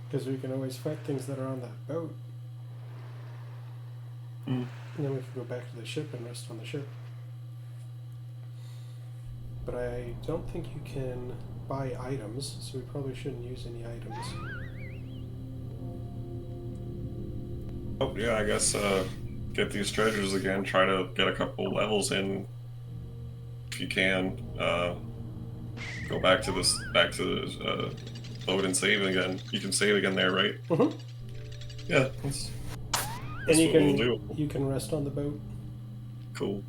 Because we can always fight things that are on that boat. Mm. And then we can go back to the ship and rest on the ship. But I don't think you can buy items, so we probably shouldn't use any items. Oh, yeah, I guess get these treasures again. Try to get a couple levels in if you can. Go back to the boat and save again. You can save again there, right? Mm-hmm. Yeah, that's what we'll do. You can rest on the boat. Cool.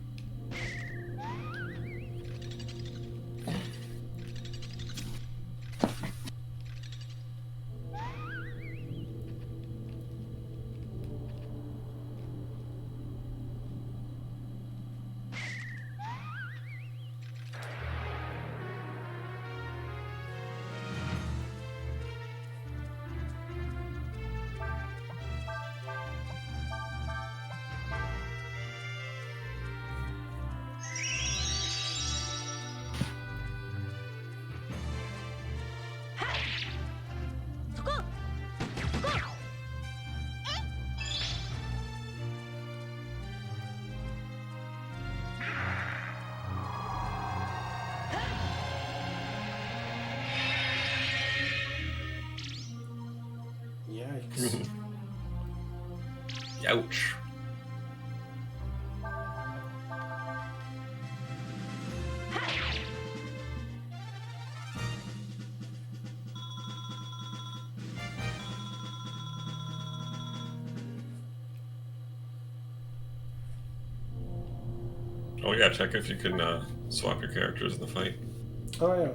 Yikes. Ouch. Oh yeah, check if you can swap your characters in the fight. Oh yeah.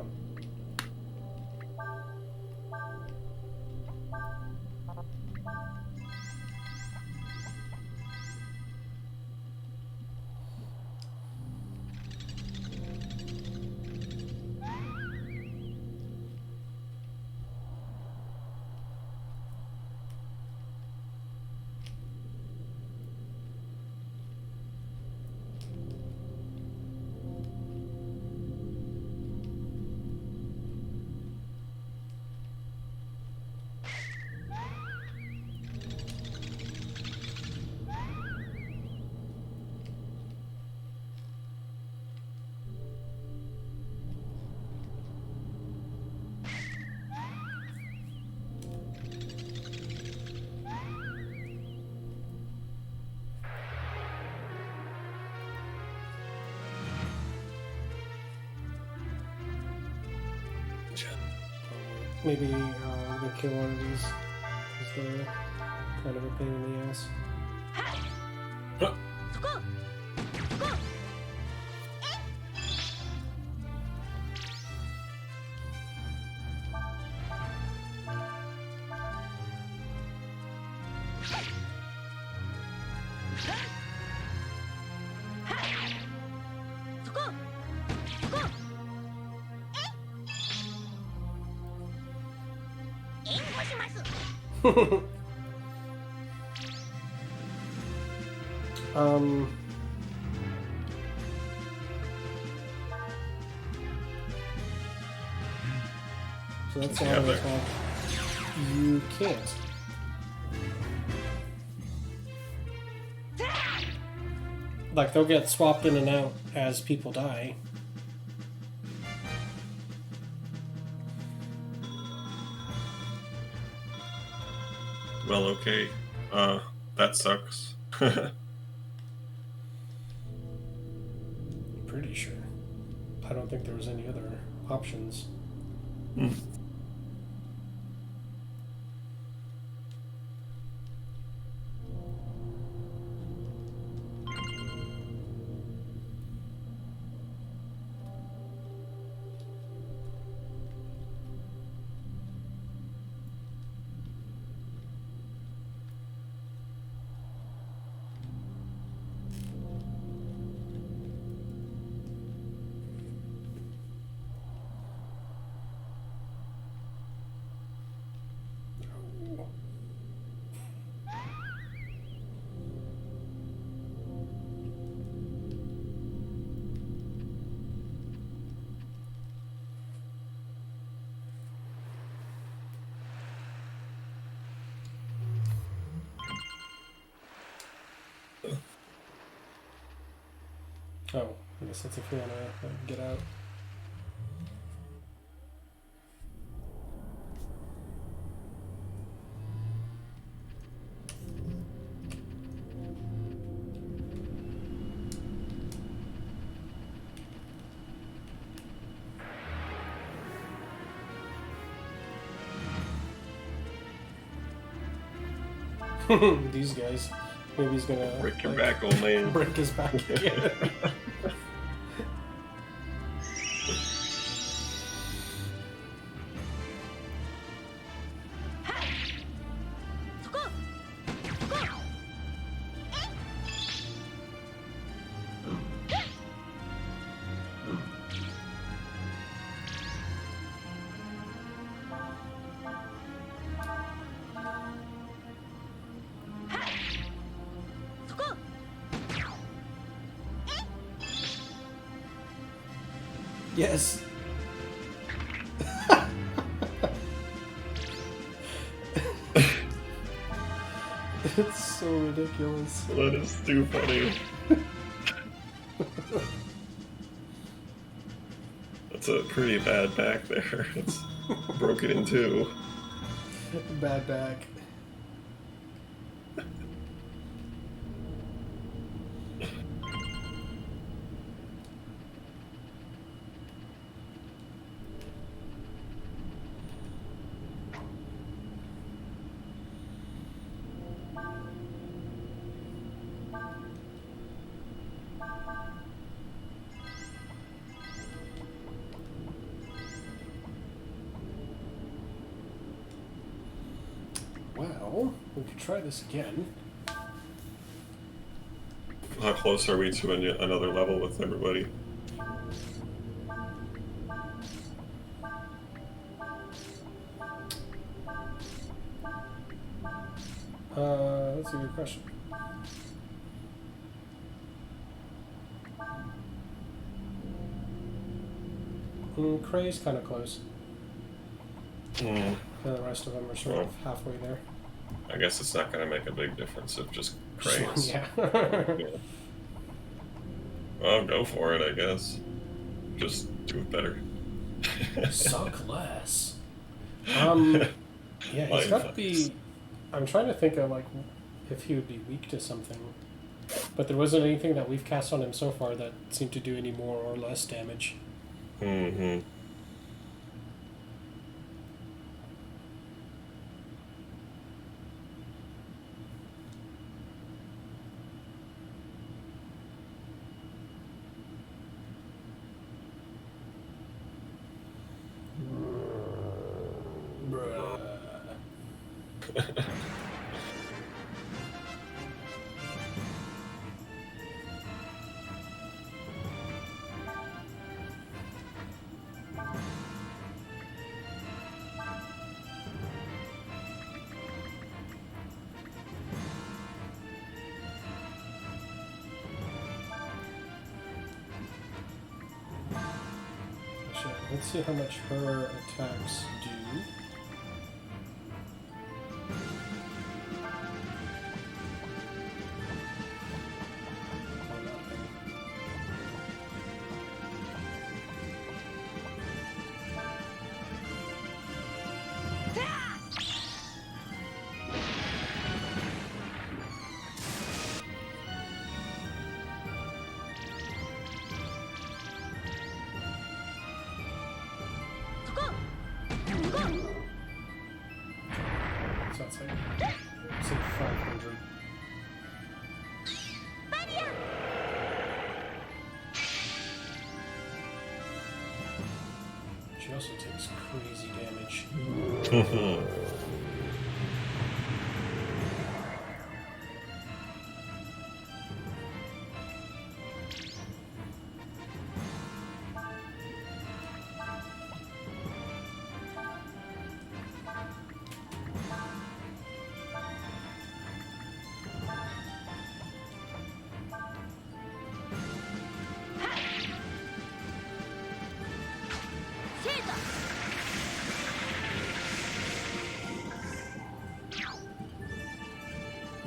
Maybe we'll kill one of these because they're kind of a pain in the ass. So that's all the attack. You can't. Like, they'll get swapped in and out as people die. Well, okay. That sucks. Pretty sure. I don't think there was any other options. Hmm. Oh, I guess that's if we want to get out. These guys. Maybe he's gonna Break your back, old man. Break his back again. Yes. It's so ridiculous. That is too funny. That's a pretty bad back there. It's broken in two. Bad back. Well, we could try this again. How close are we to another level with everybody? That's a good question. Cray's kind of close. Hmm. The rest of them are sort of halfway there. I guess it's not going to make a big difference if just craze. Yeah. Yeah. Well, go for it, I guess. Just do it better. Suck less. Yeah, he's got to be. I'm trying to think of like if he would be weak to something, but there wasn't anything that we've cast on him so far that seemed to do any more or less damage. Mm-hmm. Let's see how much her attacks do. So it's like, say 500. She also takes crazy damage.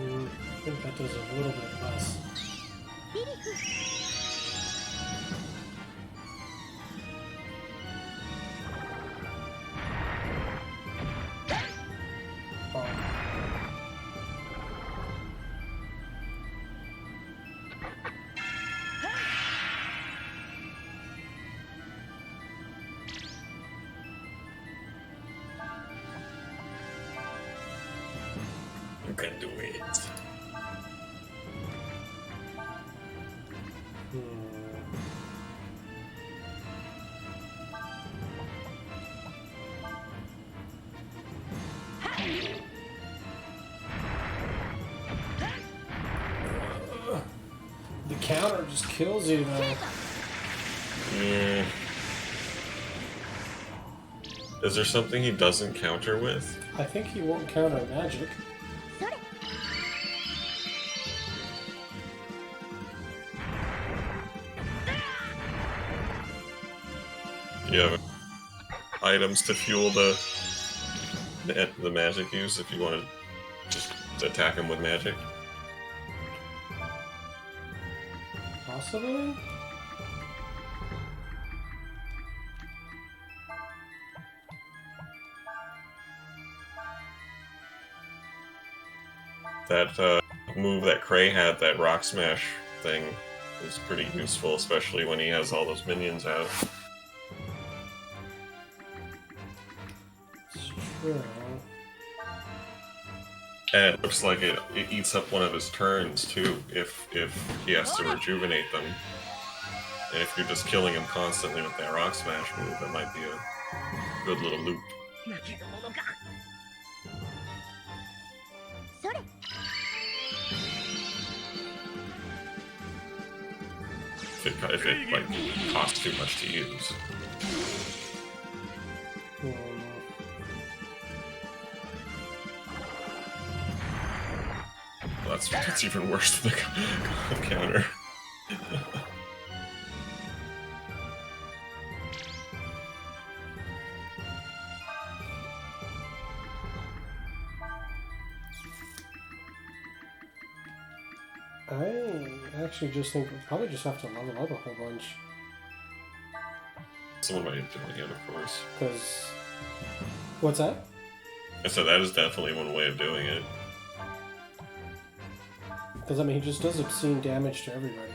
I think that does a little bit less. You can do it. The counter just kills you though. Yeah. Is there something he doesn't counter with? I think he won't counter magic. You have items to fuel the magic use if you want to just attack him with magic. Possibly? That move that Cray had, that rock smash thing, is pretty useful, especially when he has all those minions out. It's true. And it looks like it eats up one of his turns too, if he has to rejuvenate them. And if you're just killing him constantly with that rock smash move, that might be a good little loop. If it like costs too much to use. Well, that's even worse than the counter. I actually just think we'll probably just have to level up a whole bunch. Someone might do it again, of course. Because... What's that? I said that is definitely one way of doing it. Because, I mean, he just does obscene damage to everybody.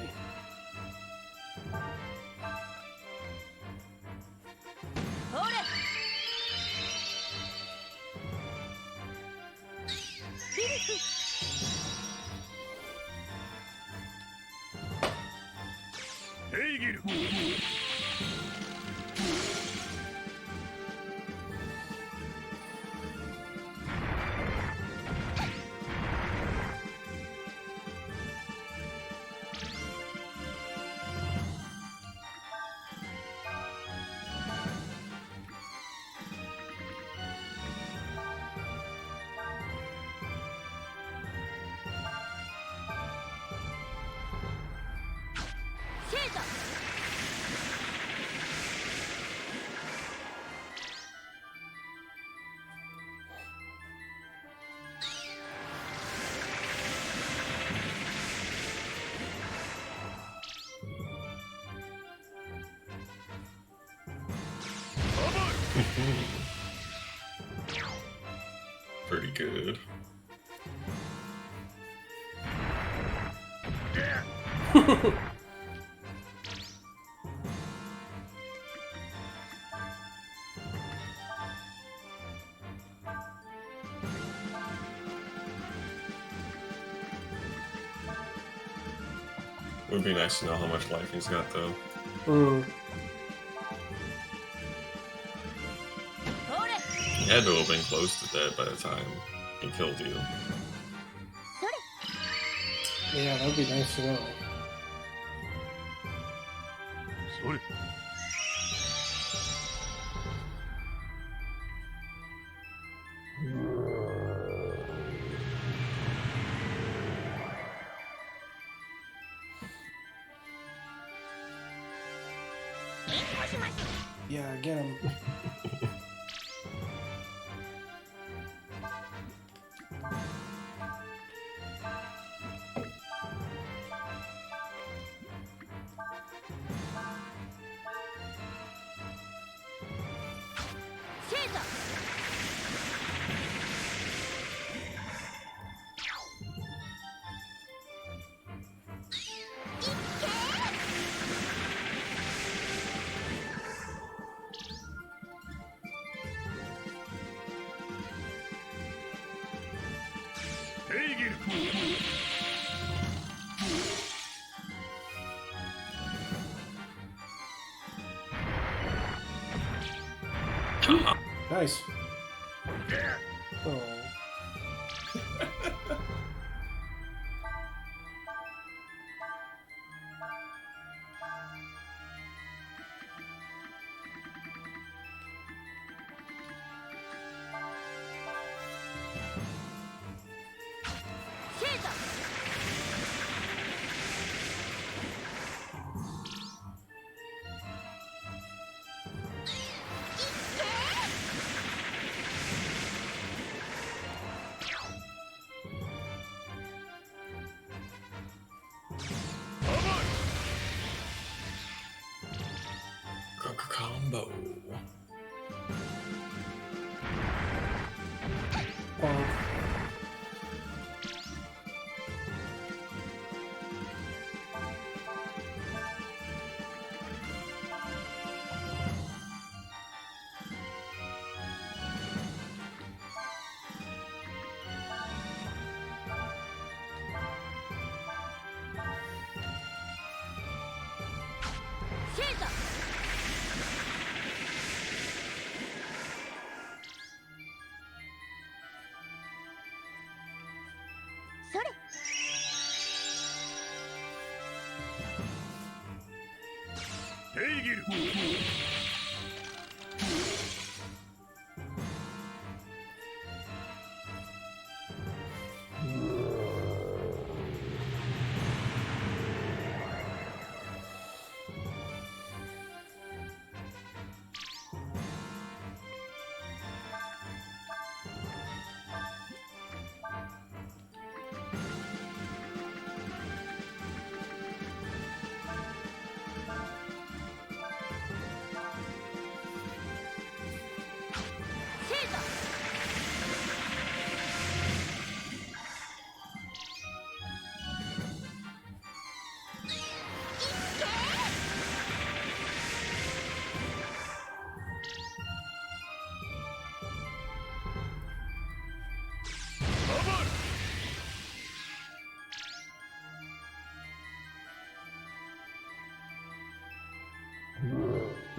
Pretty good. It would be nice to know how much life he's got, though. He had to have been close to dead by the time he killed you. Yeah, that would be nice to know. Yeah, get him. Nice. Oh. Combo. Bonk.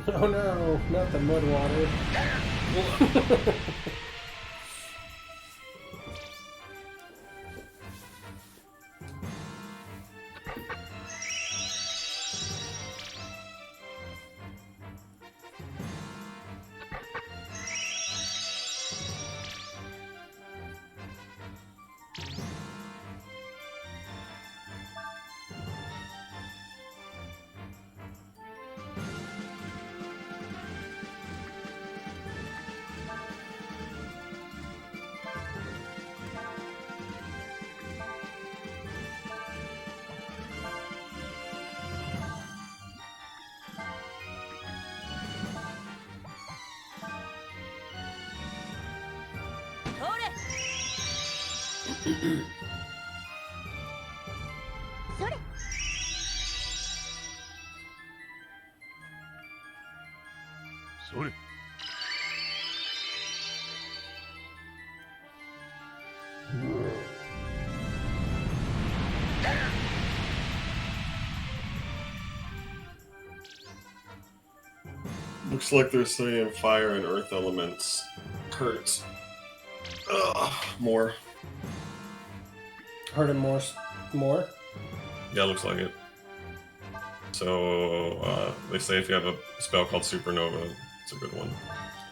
Oh no, not the mud water. Looks like they're saying fire and earth elements hurt. More. Hurt him more? Yeah, looks like it. So, they say if you have a spell called Supernova, it's a good one.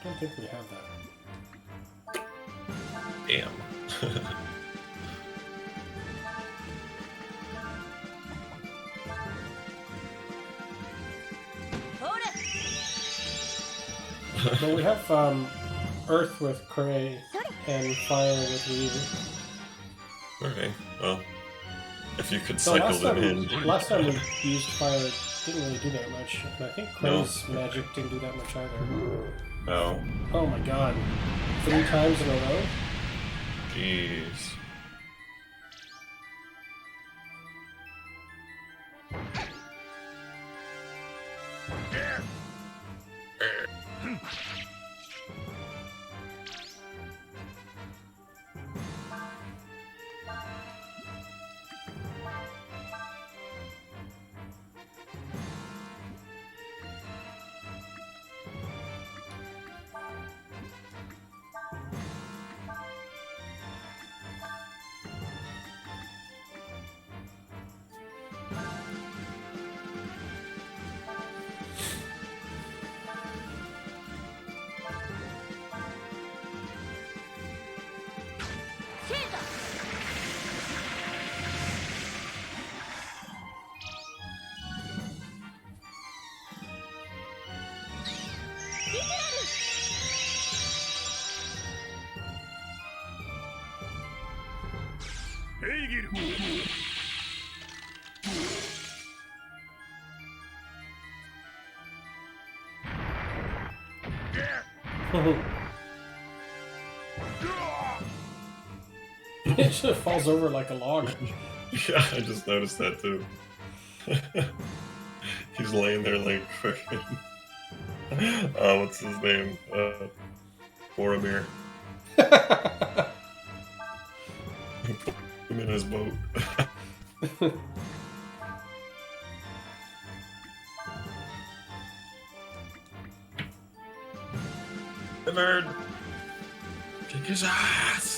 I don't think we have that. Damn. Well, we have Earth with Cray and Fire with Ryu. Okay, well, if you could So cycle them in. last time we used Fire, it didn't really do that much. And I think Cray's magic didn't do that much either. No. Oh my god. 3 times in a row? Jeez. It just falls over like a log. Yeah, I just noticed that too. He's laying there like fucking. What's his name? Boromir. Put him in his boat. The bird! Kick his ass!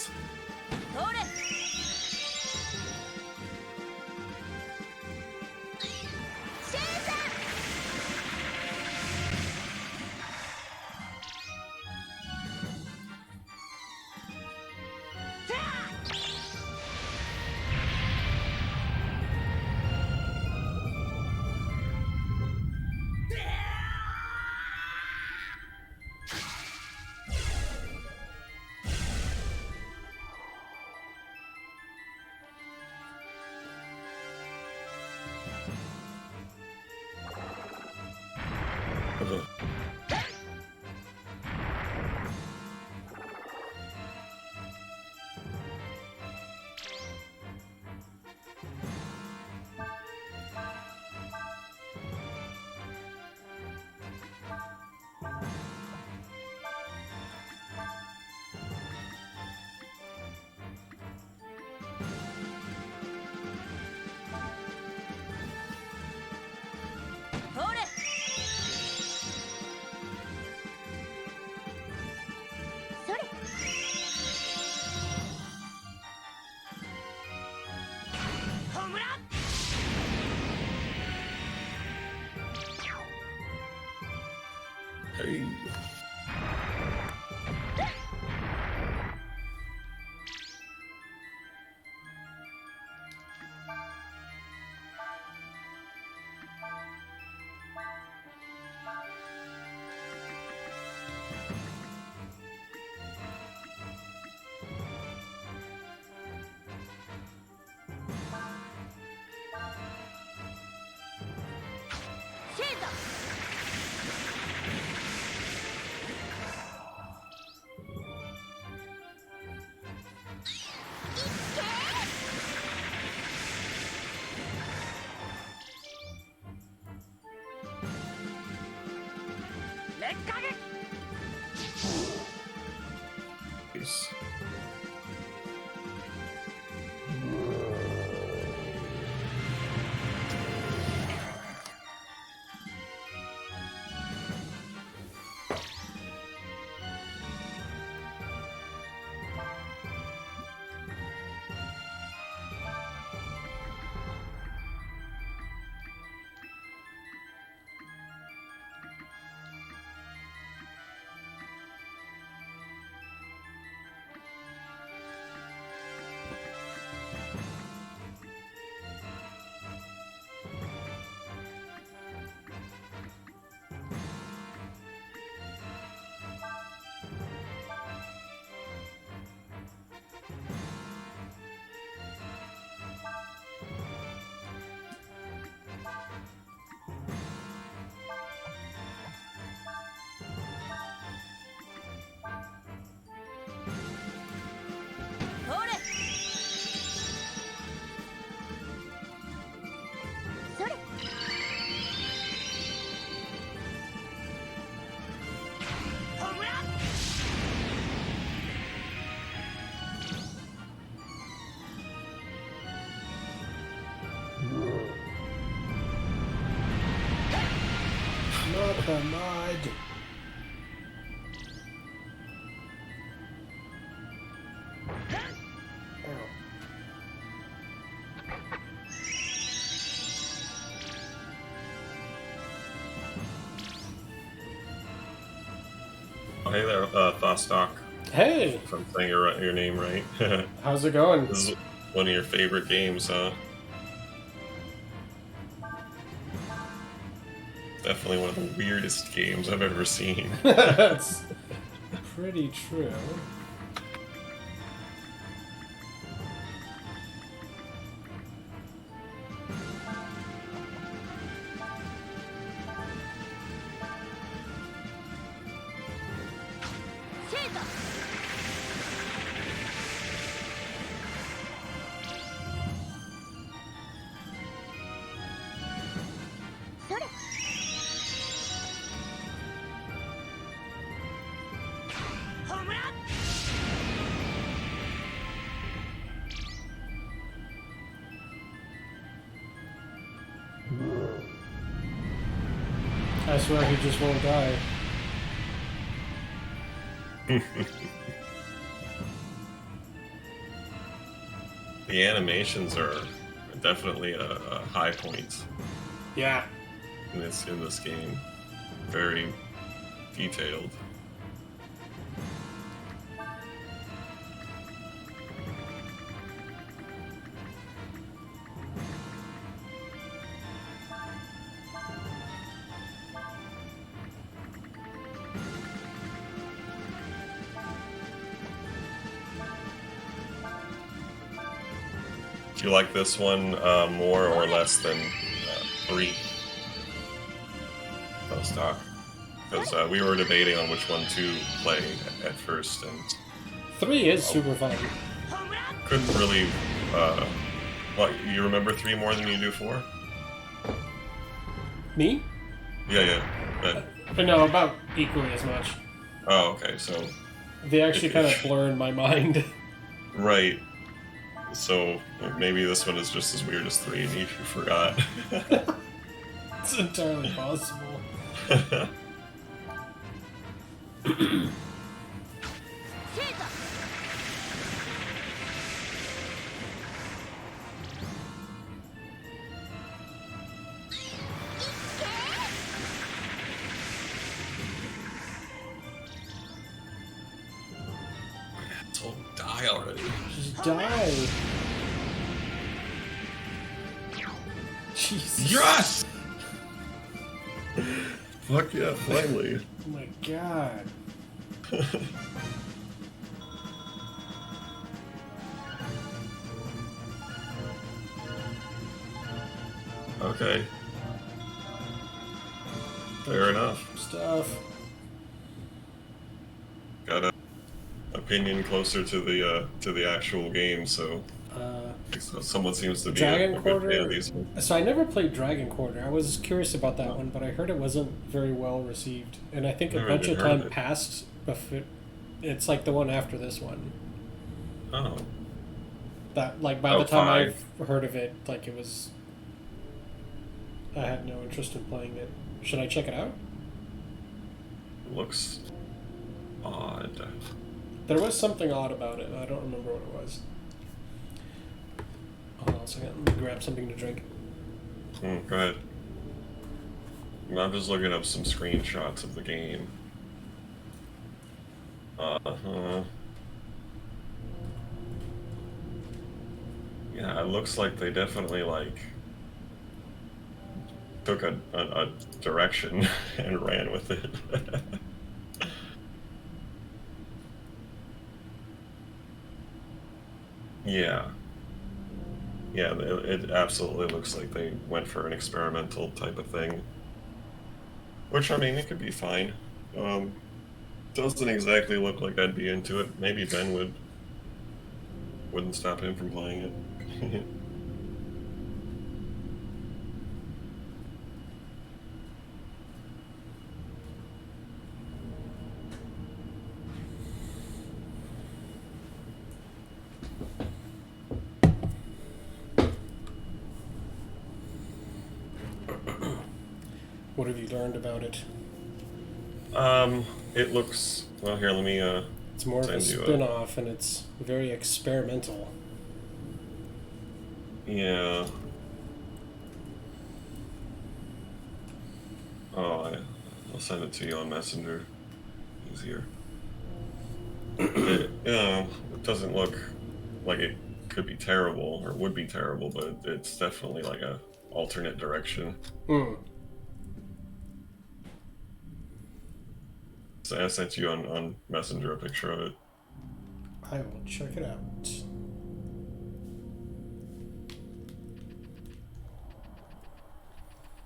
Hey. games. Not the mud. Oh, hey there, Thostock. Hey! If I'm saying your name right. How's it going? This is one of your favorite games, huh? Definitely one of the weirdest games I've ever seen. That's pretty true. I swear he just won't die. The animations are definitely a high point Yeah. in this game. Very detailed. Do you like this one more or less than 3? Stock. Because we were debating on which one to play at first, and 3 is super fun. couldn't really. What, you remember 3 more than you do 4? Me? Yeah. No, about equally as much. Oh, okay. So They actually kind of blurred my mind. right. So maybe this one is just as weird as 3, and you forgot. It's entirely possible. So die already. Just die. Jesus. Yes! Fuck yeah, finally. Oh my god. Okay. Fair enough. Stuff. Got a opinion closer to the actual game, so someone seems to be Dragon a good fan of Quarter. these ones. So I never played Dragon Quarter. I was curious about that one, but I heard it wasn't very well received, and I think a Never bunch even of heard of time it. passed It's like the one after this one. Oh. That like by Oh, the time 5. I've heard of it, like it was. I had no interest in playing it. Should I check it out? Looks odd. There was something odd about it. I don't remember what it was. Hold on a second. Let me grab something to drink. Go ahead. I'm just looking up some screenshots of the game. Yeah, it looks like they definitely like took a direction and ran with it. Yeah. Yeah, it absolutely looks like they went for an experimental type of thing. Which, I mean, it could be fine. Doesn't exactly look like I'd be into it. Maybe Ben wouldn't stop him from playing it. What have you learned about it? It looks well. Here, let me It's more of a send you spin-off, and it's very experimental. Yeah. Oh, I'll send it to you on Messenger. Easier. It doesn't look like it could be terrible or would be terrible, but it's definitely like a alternate direction. So I sent you on Messenger a picture of it. I will check it out.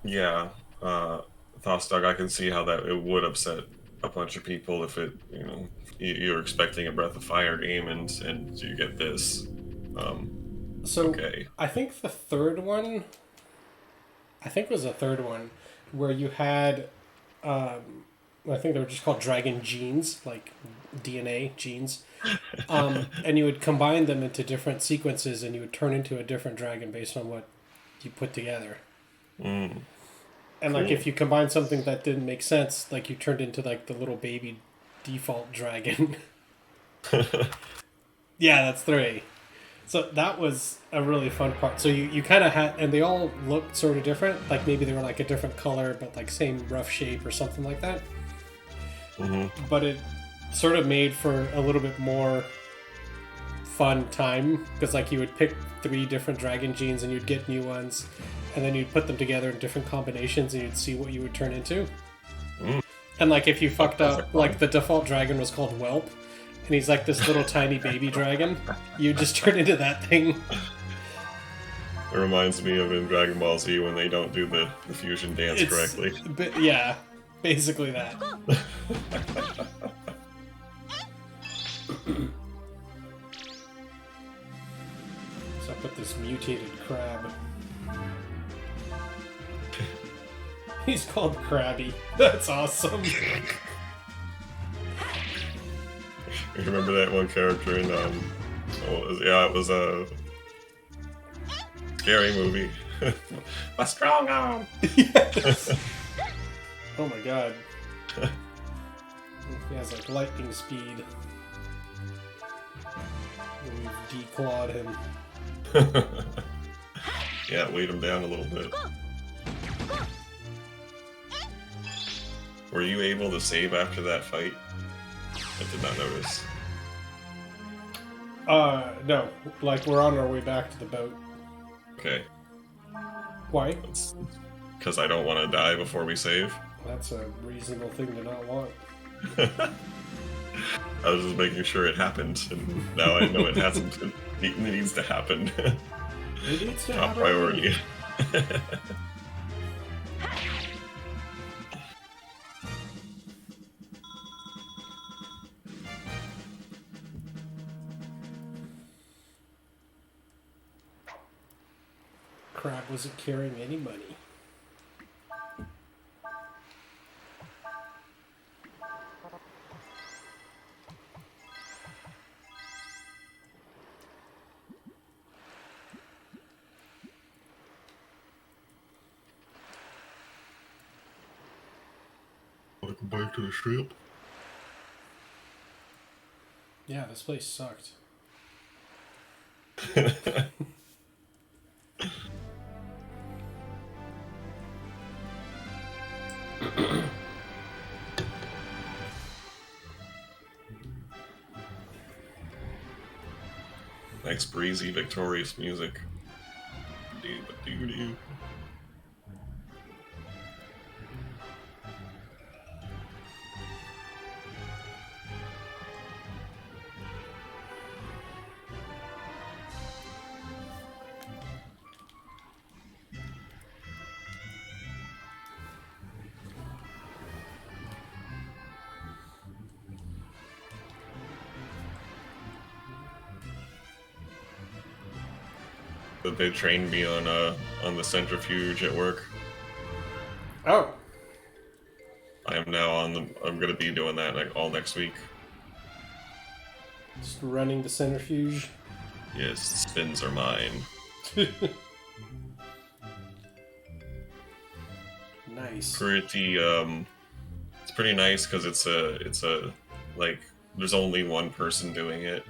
Yeah, Thostog, I can see how that it would upset a bunch of people if it, you're expecting a Breath of Fire game and you get this. So Okay. I think the third one. I think it was the third one where you had. I think they were just called dragon genes, like DNA genes. And you would combine them into different sequences, and you would turn into a different dragon based on what you put together. Mm, And cool. like if you combine something that didn't make sense, like you turned into like the little baby default dragon. Yeah, that's 3. So that was a really fun part. So you kind of had, and they all looked sort of different. Like maybe they were like a different color, but like same rough shape or something like that. Mm-hmm. But it sort of made for a little bit more fun time because like you would pick 3 different dragon genes and you'd get new ones, and then you'd put them together in different combinations and you'd see what you would turn into. And like if you fucked up, like the default dragon was called Whelp, and he's like this little tiny baby dragon, you just turn into that thing. It reminds me of in Dragon Ball Z when they don't do the fusion dance correctly. Yeah, basically that. So I put this mutated crab. He's called Krabby. That's awesome. You remember that one character in it was a scary movie. My strong arm. Yes. Oh my god. He has like lightning speed. We've declawed him. Yeah, weighed him down a little bit. Were you able to save after that fight? I did not notice. No. Like, we're on our way back to the boat. Okay. Why? Because I don't want to die before we save. That's a reasonable thing to not want. I was just making sure it happened, and now I know it hasn't. It needs to happen. It needs to Top happen. priority. Crab wasn't carrying any money. Welcome back to the ship. Yeah, this place sucked. Nice breezy, victorious music. Doo-ba-doo-doo. But they trained me on the centrifuge at work. Oh. I am now on the. I'm gonna be doing that all next week. Just running the centrifuge. Yes, spins are mine. Nice. Pretty it's pretty nice because it's a like there's only one person doing it,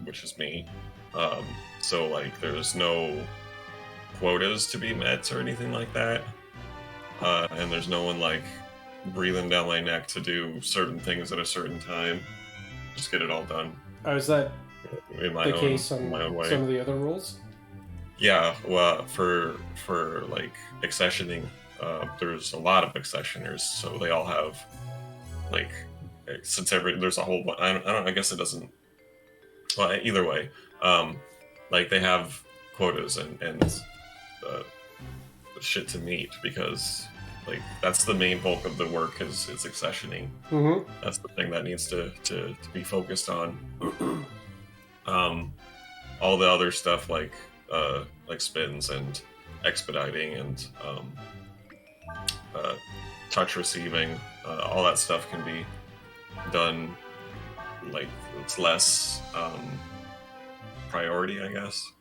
which is me. So like there's no quotas to be met or anything like that, and there's no one like breathing down my neck to do certain things at a certain time. Just get it all done. Oh, is that in my the own, case on my own way. some of the other rules? Yeah, well, for like accessioning, there's a lot of accessioners, so they all have like since there's a whole bunch. I don't. I guess it doesn't. Well, either way, like they have quotas and shit to meet because like that's the main bulk of the work is accessioning. Mm-hmm. That's the thing that needs to be focused on. All the other stuff like spins and expediting and touch receiving, all that stuff can be done. Like it's less priority, I guess.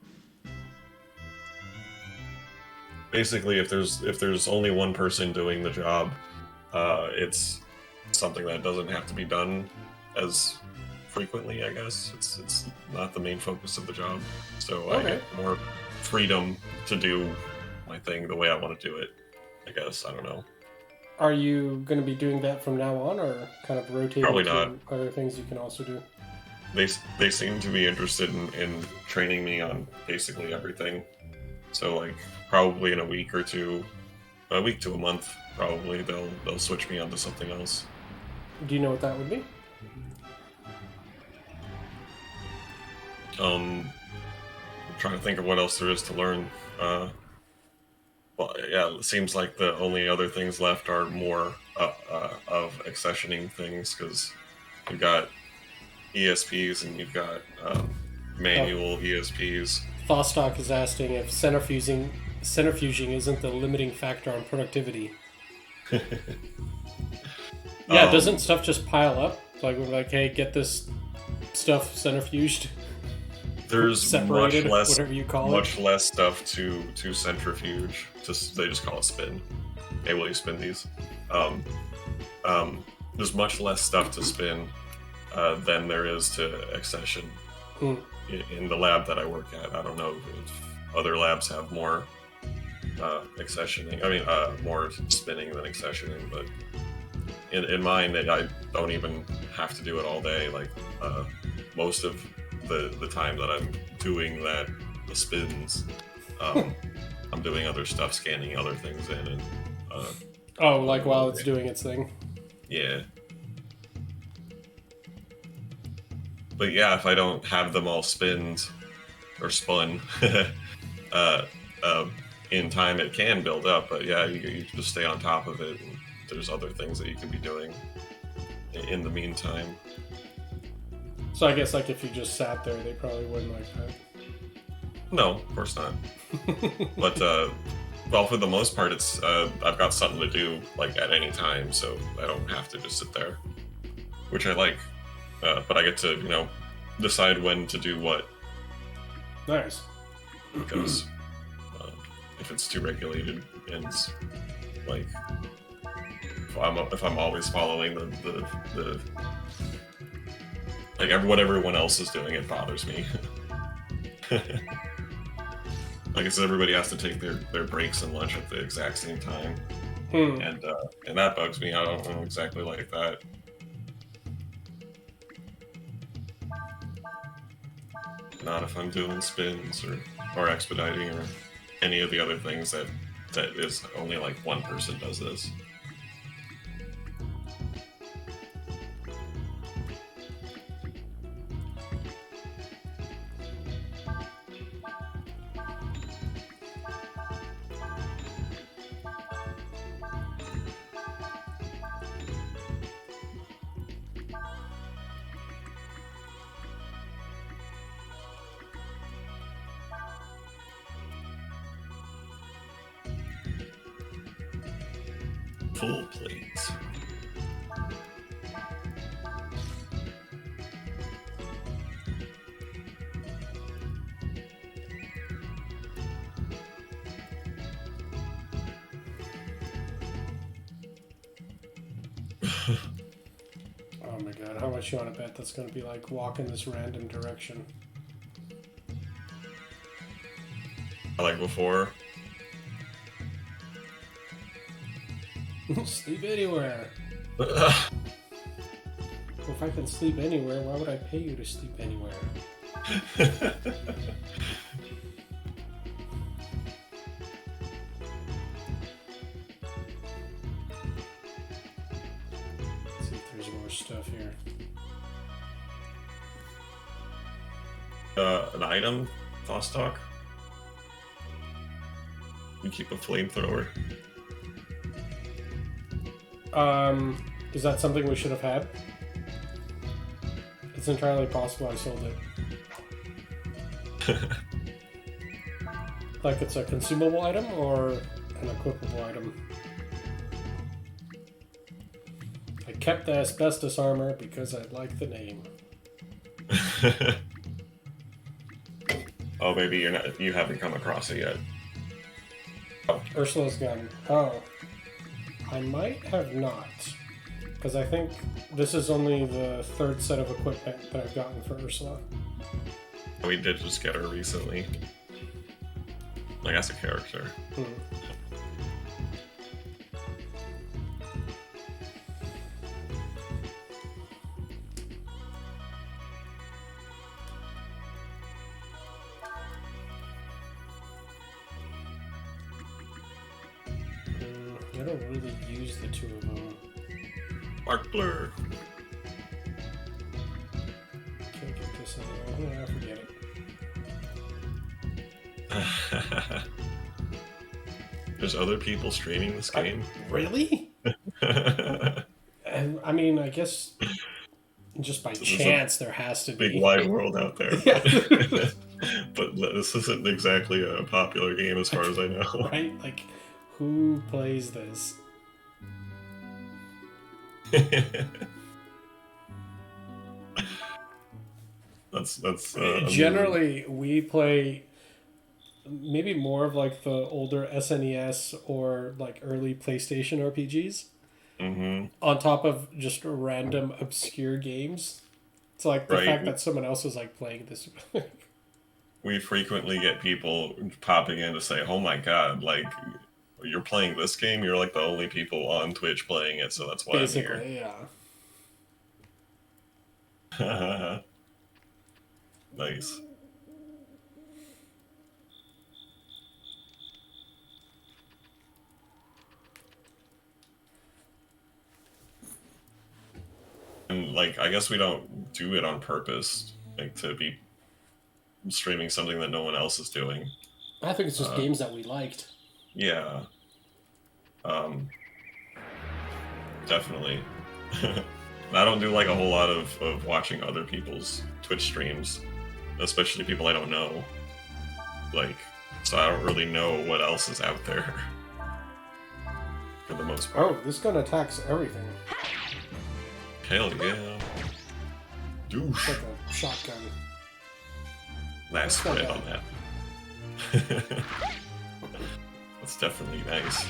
Basically, if there's only one person doing the job, it's something that doesn't have to be done as frequently, I guess. It's not the main focus of the job, so okay. I get more freedom to do my thing the way I want to do it, I guess. I don't know. Are you going to be doing that from now on, or kind of rotating Probably to not. other things you can also do? They seem to be interested in training me on basically everything. So like probably in a week to a month, probably they'll switch me onto something else. Do you know what that would be? I'm trying to think of what else there is to learn. Well, yeah, it seems like the only other things left are more of accessioning things, because you've got ESPs and you've got manual ESPs. Fostock is asking if centrifuging isn't the limiting factor on productivity. Yeah, doesn't stuff just pile up? Like we're like, hey, get this stuff centrifuged. There's separated, much less, whatever you call much less stuff to centrifuge. They just call it spin. Hey, will you spin these? There's much less stuff to spin than there is to accession in the lab that I work at. I don't know if other labs have more accessioning. I mean, more spinning than accessioning, but in mine, I don't even have to do it all day. Like most of the time that I'm doing the spins, I'm doing other stuff, scanning other things in, and like while it's doing its thing. Yeah. But yeah, if I don't have them all spinned or spun in time, it can build up. But yeah, you just stay on top of it. And there's other things that you can be doing in the meantime. So I guess like if you just sat there, they probably wouldn't like that. No, of course not. But well, for the most part, it's I've got something to do like at any time, so I don't have to just sit there, which I like. But I get to decide when to do what. Nice. Because if it's too regulated and like if I'm always following the like what everyone else is doing, it bothers me. Like I said, everybody has to take their breaks and lunch at the exact same time, and that bugs me. I don't exactly like that. Not if I'm doing spins or expediting or any of the other things that is only like one person does this. Full plates. Oh my god, how much you want to bet that's going to be like walk in this random direction? Like before. Sleep anywhere. If I can sleep anywhere, why would I pay you to sleep anywhere? Let's see if there's more stuff here. An item, Vostok. You keep a flamethrower. Is that something we should have had? It's entirely possible I sold it. Like it's a consumable item or an equipable item? I kept the asbestos armor because I like the name. Oh, maybe you haven't come across it yet. Oh. Ursula's gun. Oh. I might have not, because I think this is only the third set of equipment that I've gotten for Ursula. We did just get her recently. Like, as a character. I don't really use the two of them. Mark Blur. Can't get this anywhere. Yeah, forget it. There's other people streaming this game. Really? I mean, I guess just by chance there has to be. Big wide world out there. Yeah. But this isn't exactly a popular game as far as I know. Right? Like, who plays this? that's generally we play maybe more of like the older SNES or like early PlayStation RPGs on top of just random obscure games. It's like the fact that someone else is like playing this. We frequently get people popping in to say, "Oh my god, like you're playing this game? You're like the only people on Twitch playing it, so that's why basically, I'm here." Yeah. Nice. And like, I guess we don't do it on purpose, like to be streaming something that no one else is doing. I think it's just games that we liked. Yeah. Definitely. I don't do like a whole lot of watching other people's Twitch streams, especially people I don't know. Like, so I don't really know what else is out there. For the most part. Oh, this gun attacks everything. Hell yeah. Douche. It's like a shotgun. Nice spread on that. That's definitely nice.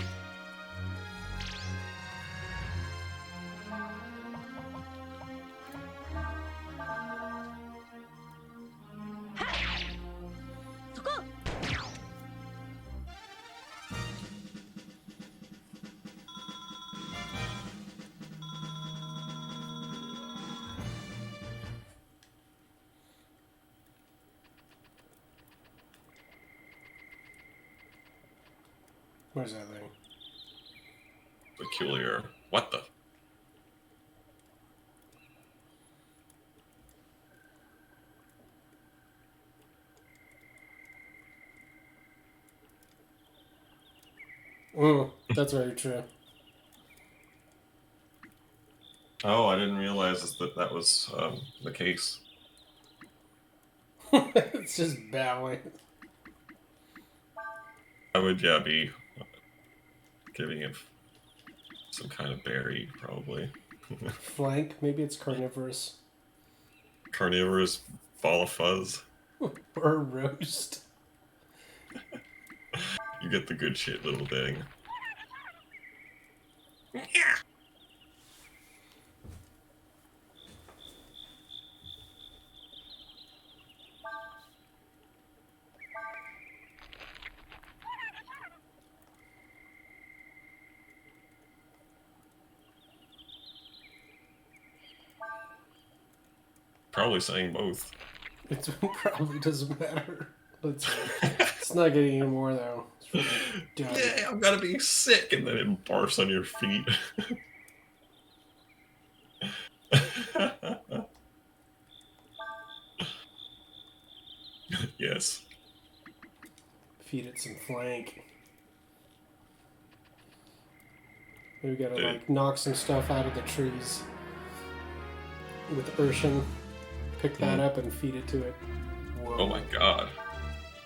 What is that thing? Peculiar. What the? That's very true. Oh, I didn't realize that was the case. It's just battling. I would, be giving it some kind of berry, probably. Flank? Maybe it's carnivorous. Carnivorous ball of fuzz. Or roast. You get the good shit, little thing. Probably saying both. It probably doesn't matter. It's not getting any more though. It's really Yeah, I'm gonna be sick, and then it barfs on your feet. Yes. Feed it some flank. We gotta like knock some stuff out of the trees with Urshan. Pick that up and feed it to it. Whoa. Oh my god.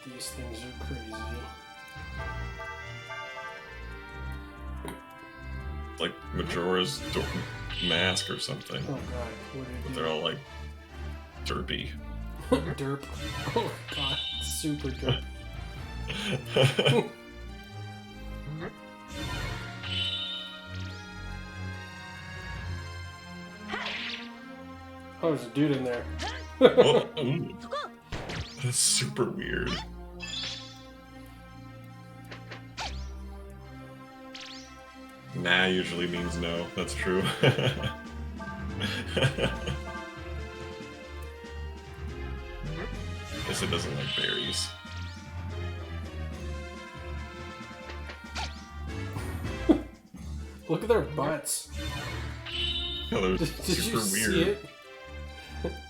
These things are crazy. Like Majora's mask or something. Oh god, what did it do? They're all like derpy. Derp. Oh god, super derp. Oh, there's a dude in there. Oh, that's super weird. Nah usually means no. That's true. Guess it doesn't like berries. Look at their butts. Oh, they're Did super you see weird. it?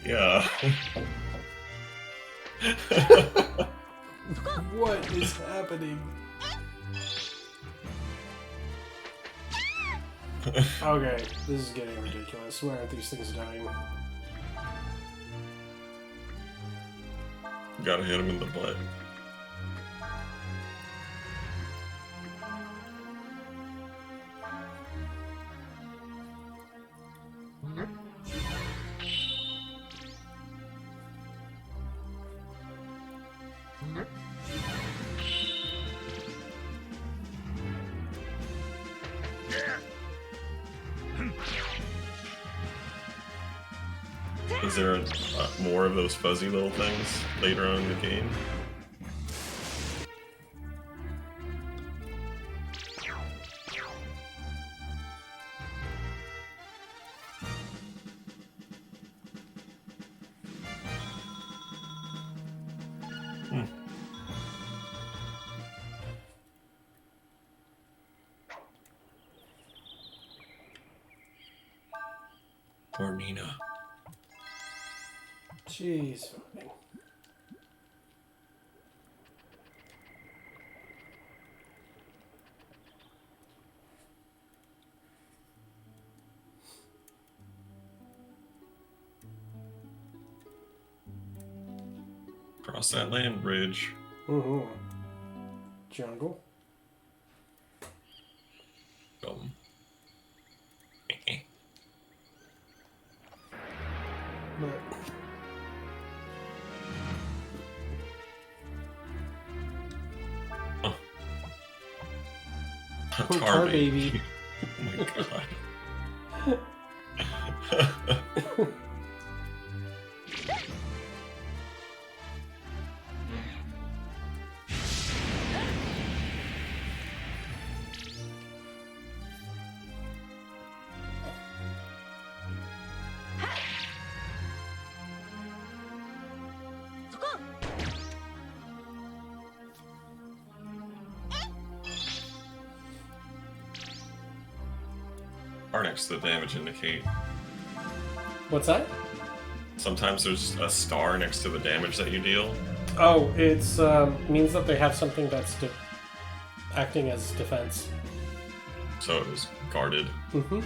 Yeah. What is happening? Okay, this is getting ridiculous. Why aren't these things dying? Gotta hit him in the butt. Is there more of those fuzzy little things later on in the game? Poor Nina. Jeez. Cross that land bridge. Mm-hmm. Jungle. But Tar baby. Oh my god. star next to the damage indicate? What's that? Sometimes there's a star next to the damage that you deal. Oh, it's means that they have something that's acting as defense. So it was guarded. Mm-hmm.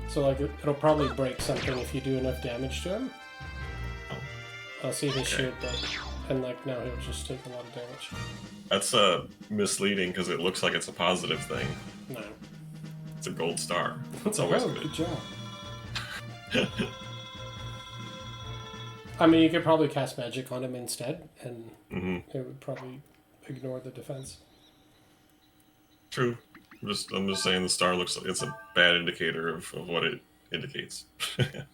So like it'll probably break something if you do enough damage to him. Oh. I'll see his shield break, and like now he'll just take a lot of damage. That's misleading because it looks like it's a positive thing. No. It's a gold star. That's always Oh, good. good job. I mean, you could probably cast magic on him instead, and it would probably ignore the defense. True. I'm just saying the star looks like it's a bad indicator of what it indicates. It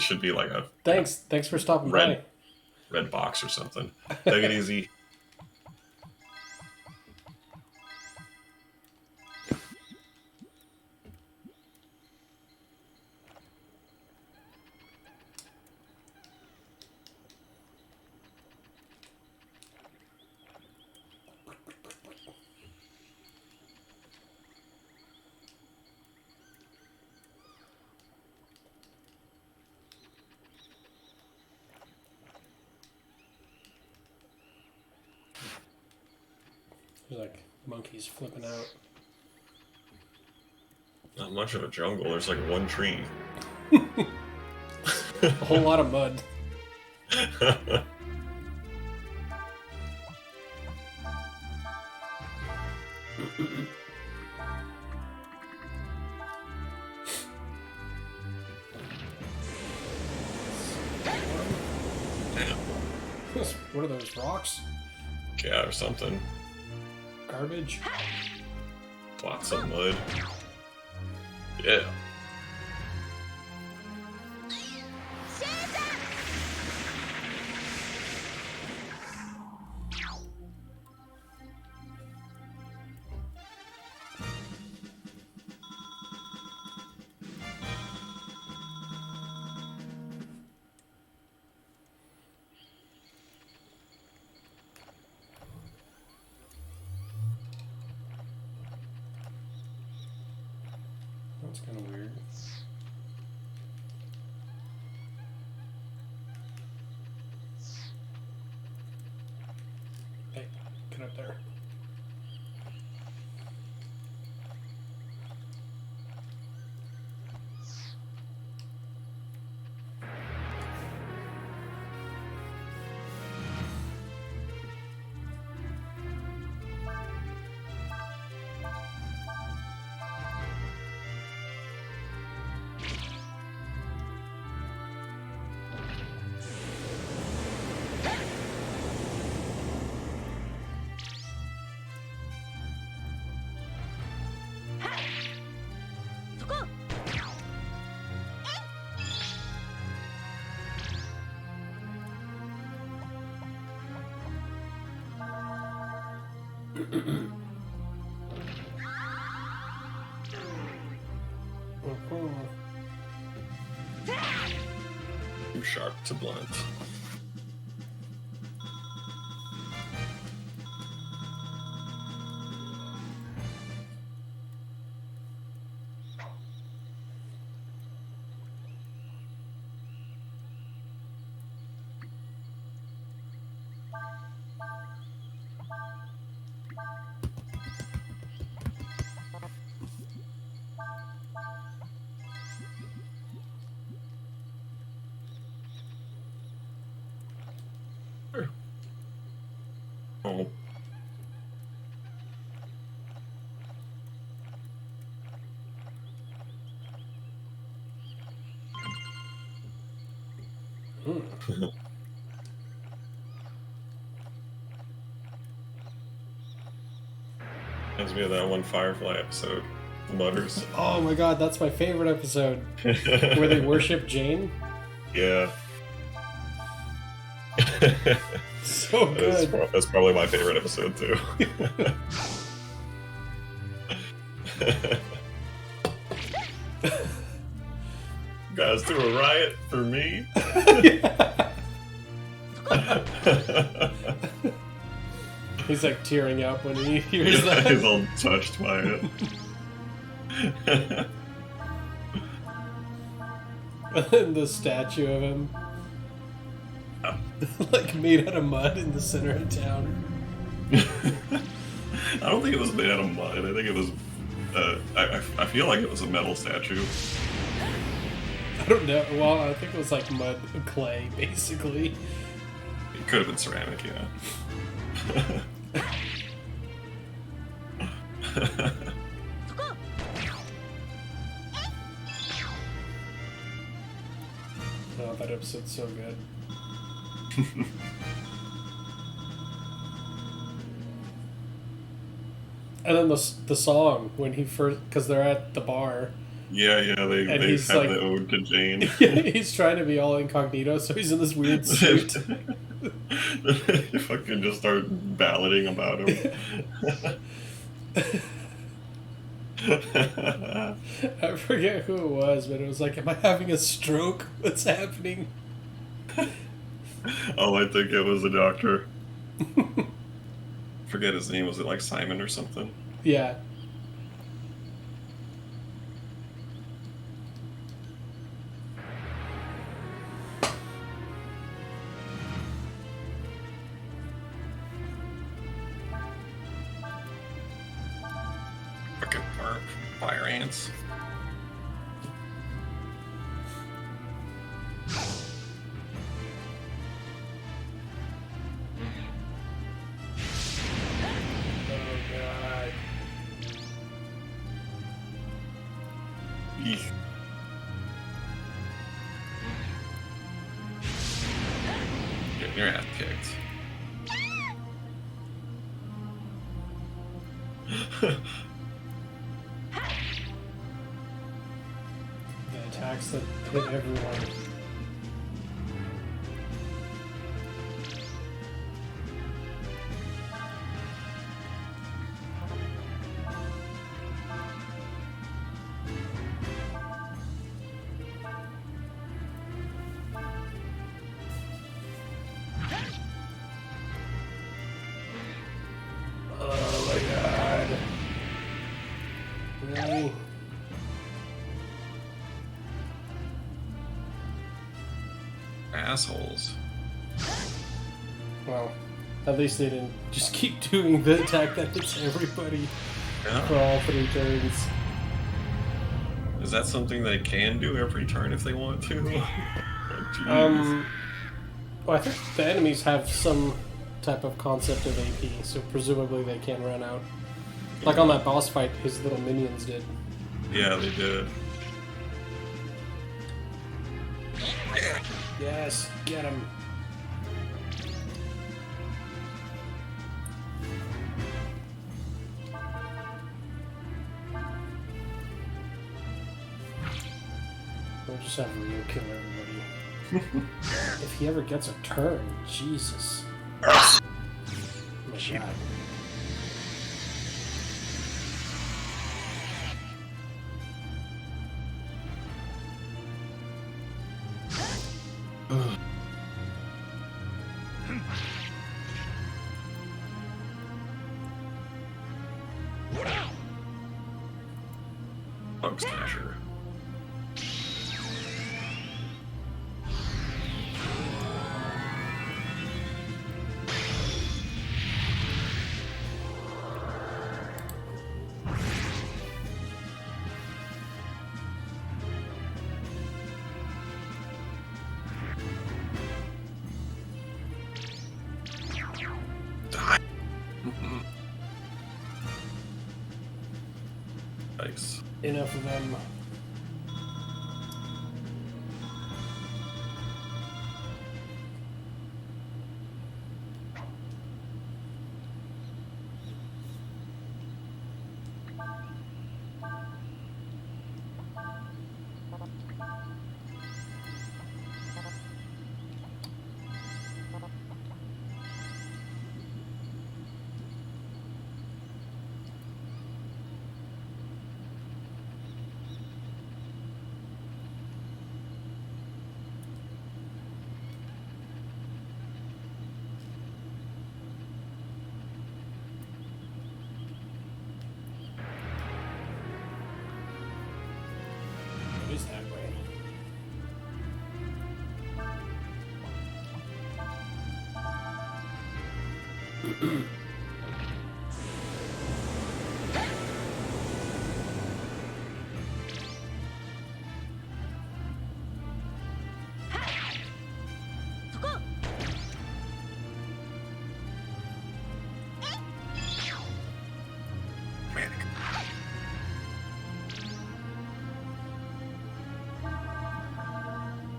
should be like a Thanks for stopping by. Red box or something. Take it easy. There's like monkeys flipping out. Not much of a jungle. There's like one tree. A whole lot of mud. What are those rocks? Yeah, or something. Garbage. Lots of mud. Yeah. That's kind of weird. Hey, get up there. Too sharp to blunt. Oh. Reminds me of that one Firefly episode, The Mutters. Oh my god, that's my favorite episode. Where they worship Jane. Yeah. So good. That's probably my favorite episode too. Guys do a riot for me. He's like tearing up when he hears that. He's all touched by it. And the statue of him, like made out of mud in the center of town. I don't think it was made out of mud. I think it was. I feel like it was a metal statue. I don't know. Well, I think it was like mud clay, basically. It could have been ceramic, yeah. Oh, that episode's so good. And then the song when he first, because they're at the bar. Yeah, they have he's the ode to Jane. He's trying to be all incognito, so he's in this weird suit. You fucking just start ballading about him. I forget who it was, but it was like, am I having a stroke? What's happening? Oh, I think it was the doctor. Forget his name. Was it like Simon or something? Yeah. Fucking fire ants. Eek. Getting your ass kicked. The attacks that hit everyone. Oh my god. Really? Assholes. Well, at least they didn't just keep doing the attack that hits everybody for Yeah. all 3 turns. Is that something they can do every turn if they want to? Well, I think the enemies have some type of concept of AP, so presumably they can run out. Like on that boss fight, his little minions did. Yeah, they did. Yes, get him. We'll just have Ryu kill everybody. If he ever gets a turn, Jesus. Oh my god. Bug Smasher. Die. Nice. Enough of them. it is that way.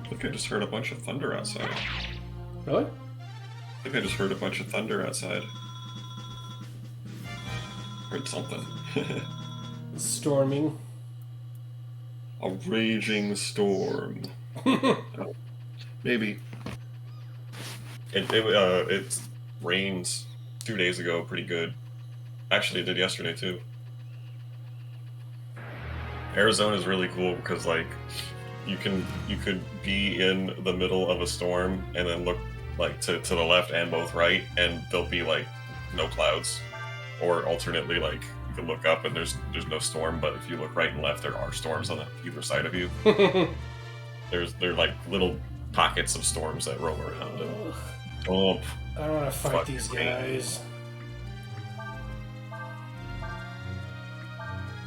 I think I just heard a bunch of thunder outside. Really? I think I just heard a bunch of thunder outside. Heard something. Storming. A raging storm. Maybe. It rained 2 days ago pretty good. Actually, it did yesterday too. Arizona is really cool because like you could be in the middle of a storm and then look like to the left and both right, and there'll be like no clouds, or alternately like you can look up and there's no storm, but if you look right and left there are storms on either side of you. They're like little pockets of storms that roll around. And, oh, I don't want to fight these guys.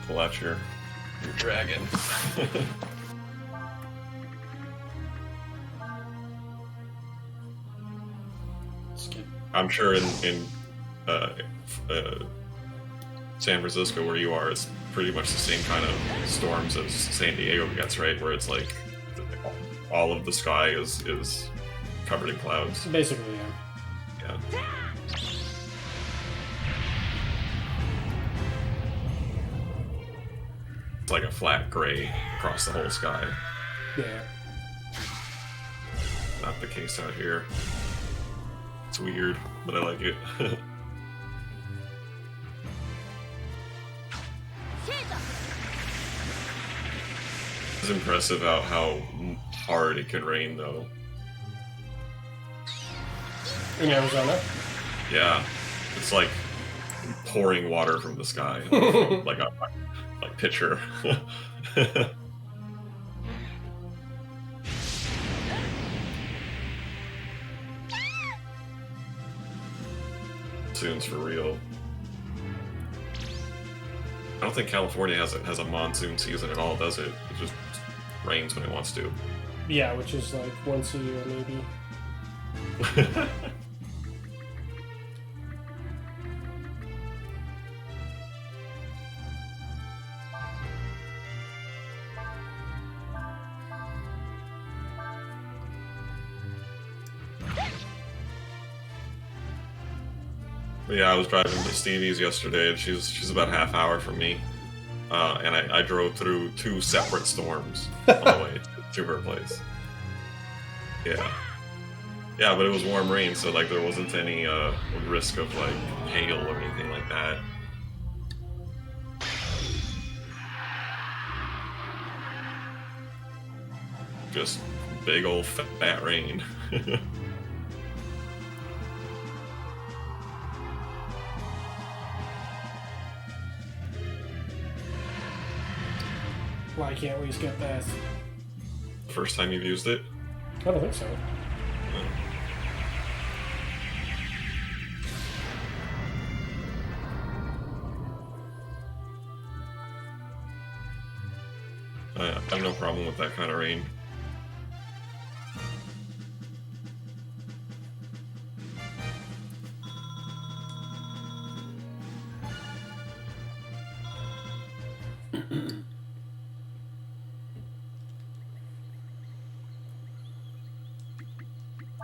Pull out your dragon. I'm sure in San Francisco, where you are, it's pretty much the same kind of storms as San Diego gets, right? Where it's like all of the sky is covered in clouds. Basically, yeah. Yeah. It's like a flat gray across the whole sky. Yeah. Not the case out here. It's weird, but I like it. It's impressive how hard it can rain, though. In Arizona? Yeah. It's like pouring water from the sky. like a pitcher. Monsoons for real. I don't think California has a monsoon season at all, does it? It just rains when it wants to. Yeah, which is like once a year, maybe. But yeah, I was driving to Stevie's yesterday, and she's about a half hour from me, and I drove through 2 separate storms on the way to her place. Yeah, but it was warm rain, so like there wasn't any risk of like hail or anything like that. Just big old fat rain. Why can't we skip that? First time you've used it? I don't think so. I have no problem with that kind of rain.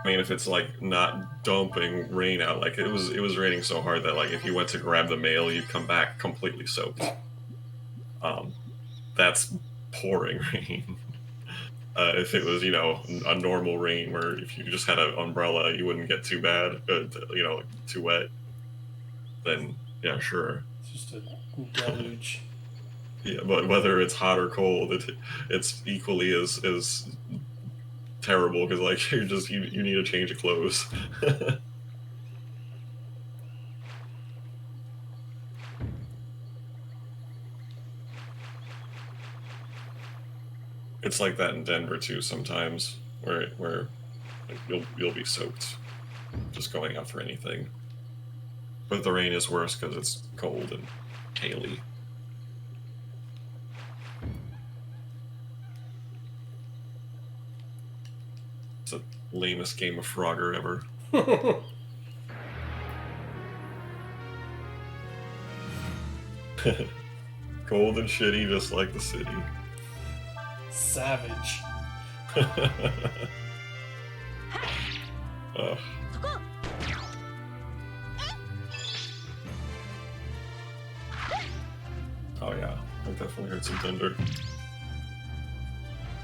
I mean, if it's like not dumping rain out, like it was raining so hard that like if you went to grab the mail, you'd come back completely soaked. That's pouring rain. If it was, a normal rain where if you just had an umbrella, you wouldn't get too bad, too wet. Then yeah, sure. It's just a deluge. Yeah, but whether it's hot or cold, it's equally as terrible because like you need a change of clothes. It's like that in Denver too sometimes, where like, you'll be soaked just going out for anything. But the rain is worse because it's cold and haily. It's the lamest game of Frogger ever. Cold and shitty, just like the city. Savage. Ugh. Oh yeah, I definitely heard some thunder.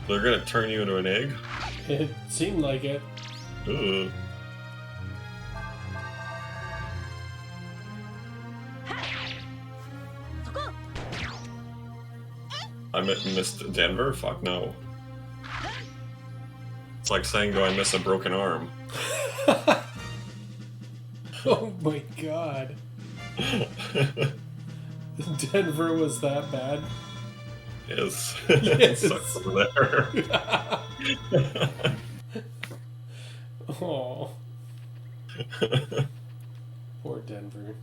They're gonna turn you into an egg? It seemed like it. Ugh. I missed Denver? Fuck no. It's like saying, do I miss a broken arm? Oh my god. Denver was that bad? Yes. Yes. It sucks over there. Oh. Poor Denver.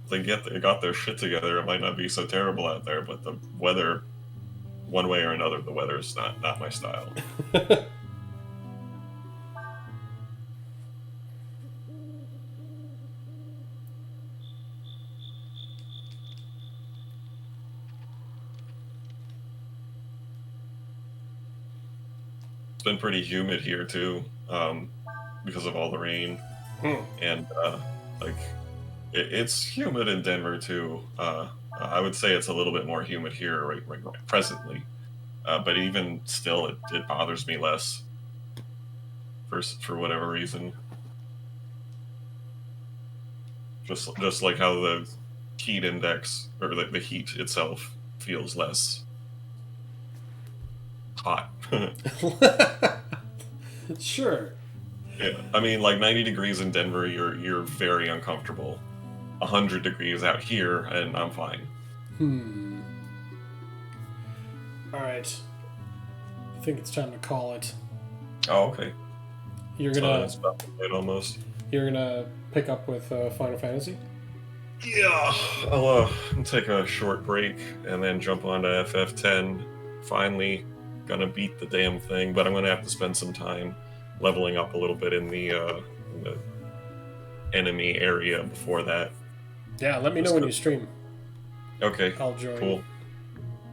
They got their shit together, it might not be so terrible out there, but the weather, one way or another, the weather is not my style. It's been pretty humid here too, because of all the rain, and like it's humid in Denver too. I would say it's a little bit more humid here right presently, but even still, it bothers me less for whatever reason. Just like how the heat index or the heat itself feels less hot. Sure. Yeah, I mean, like 90 degrees in Denver, you're very uncomfortable. 100 degrees out here, and I'm fine. All right. I think it's time to call it. Oh, okay. You're gonna. It's about late almost. You're gonna pick up with Final Fantasy. Yeah, I'll take a short break and then jump onto FF10. Finally, gonna beat the damn thing, but I'm gonna have to spend some time leveling up a little bit in the enemy area before that. Yeah, let me know when you stream. Okay. I'll join. Cool.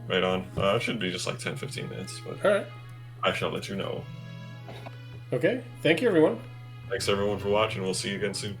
Right on. It should be just like 10-15 minutes, but all right. I shall let you know. Okay. Thank you, everyone. Thanks everyone for watching. We'll see you again soon.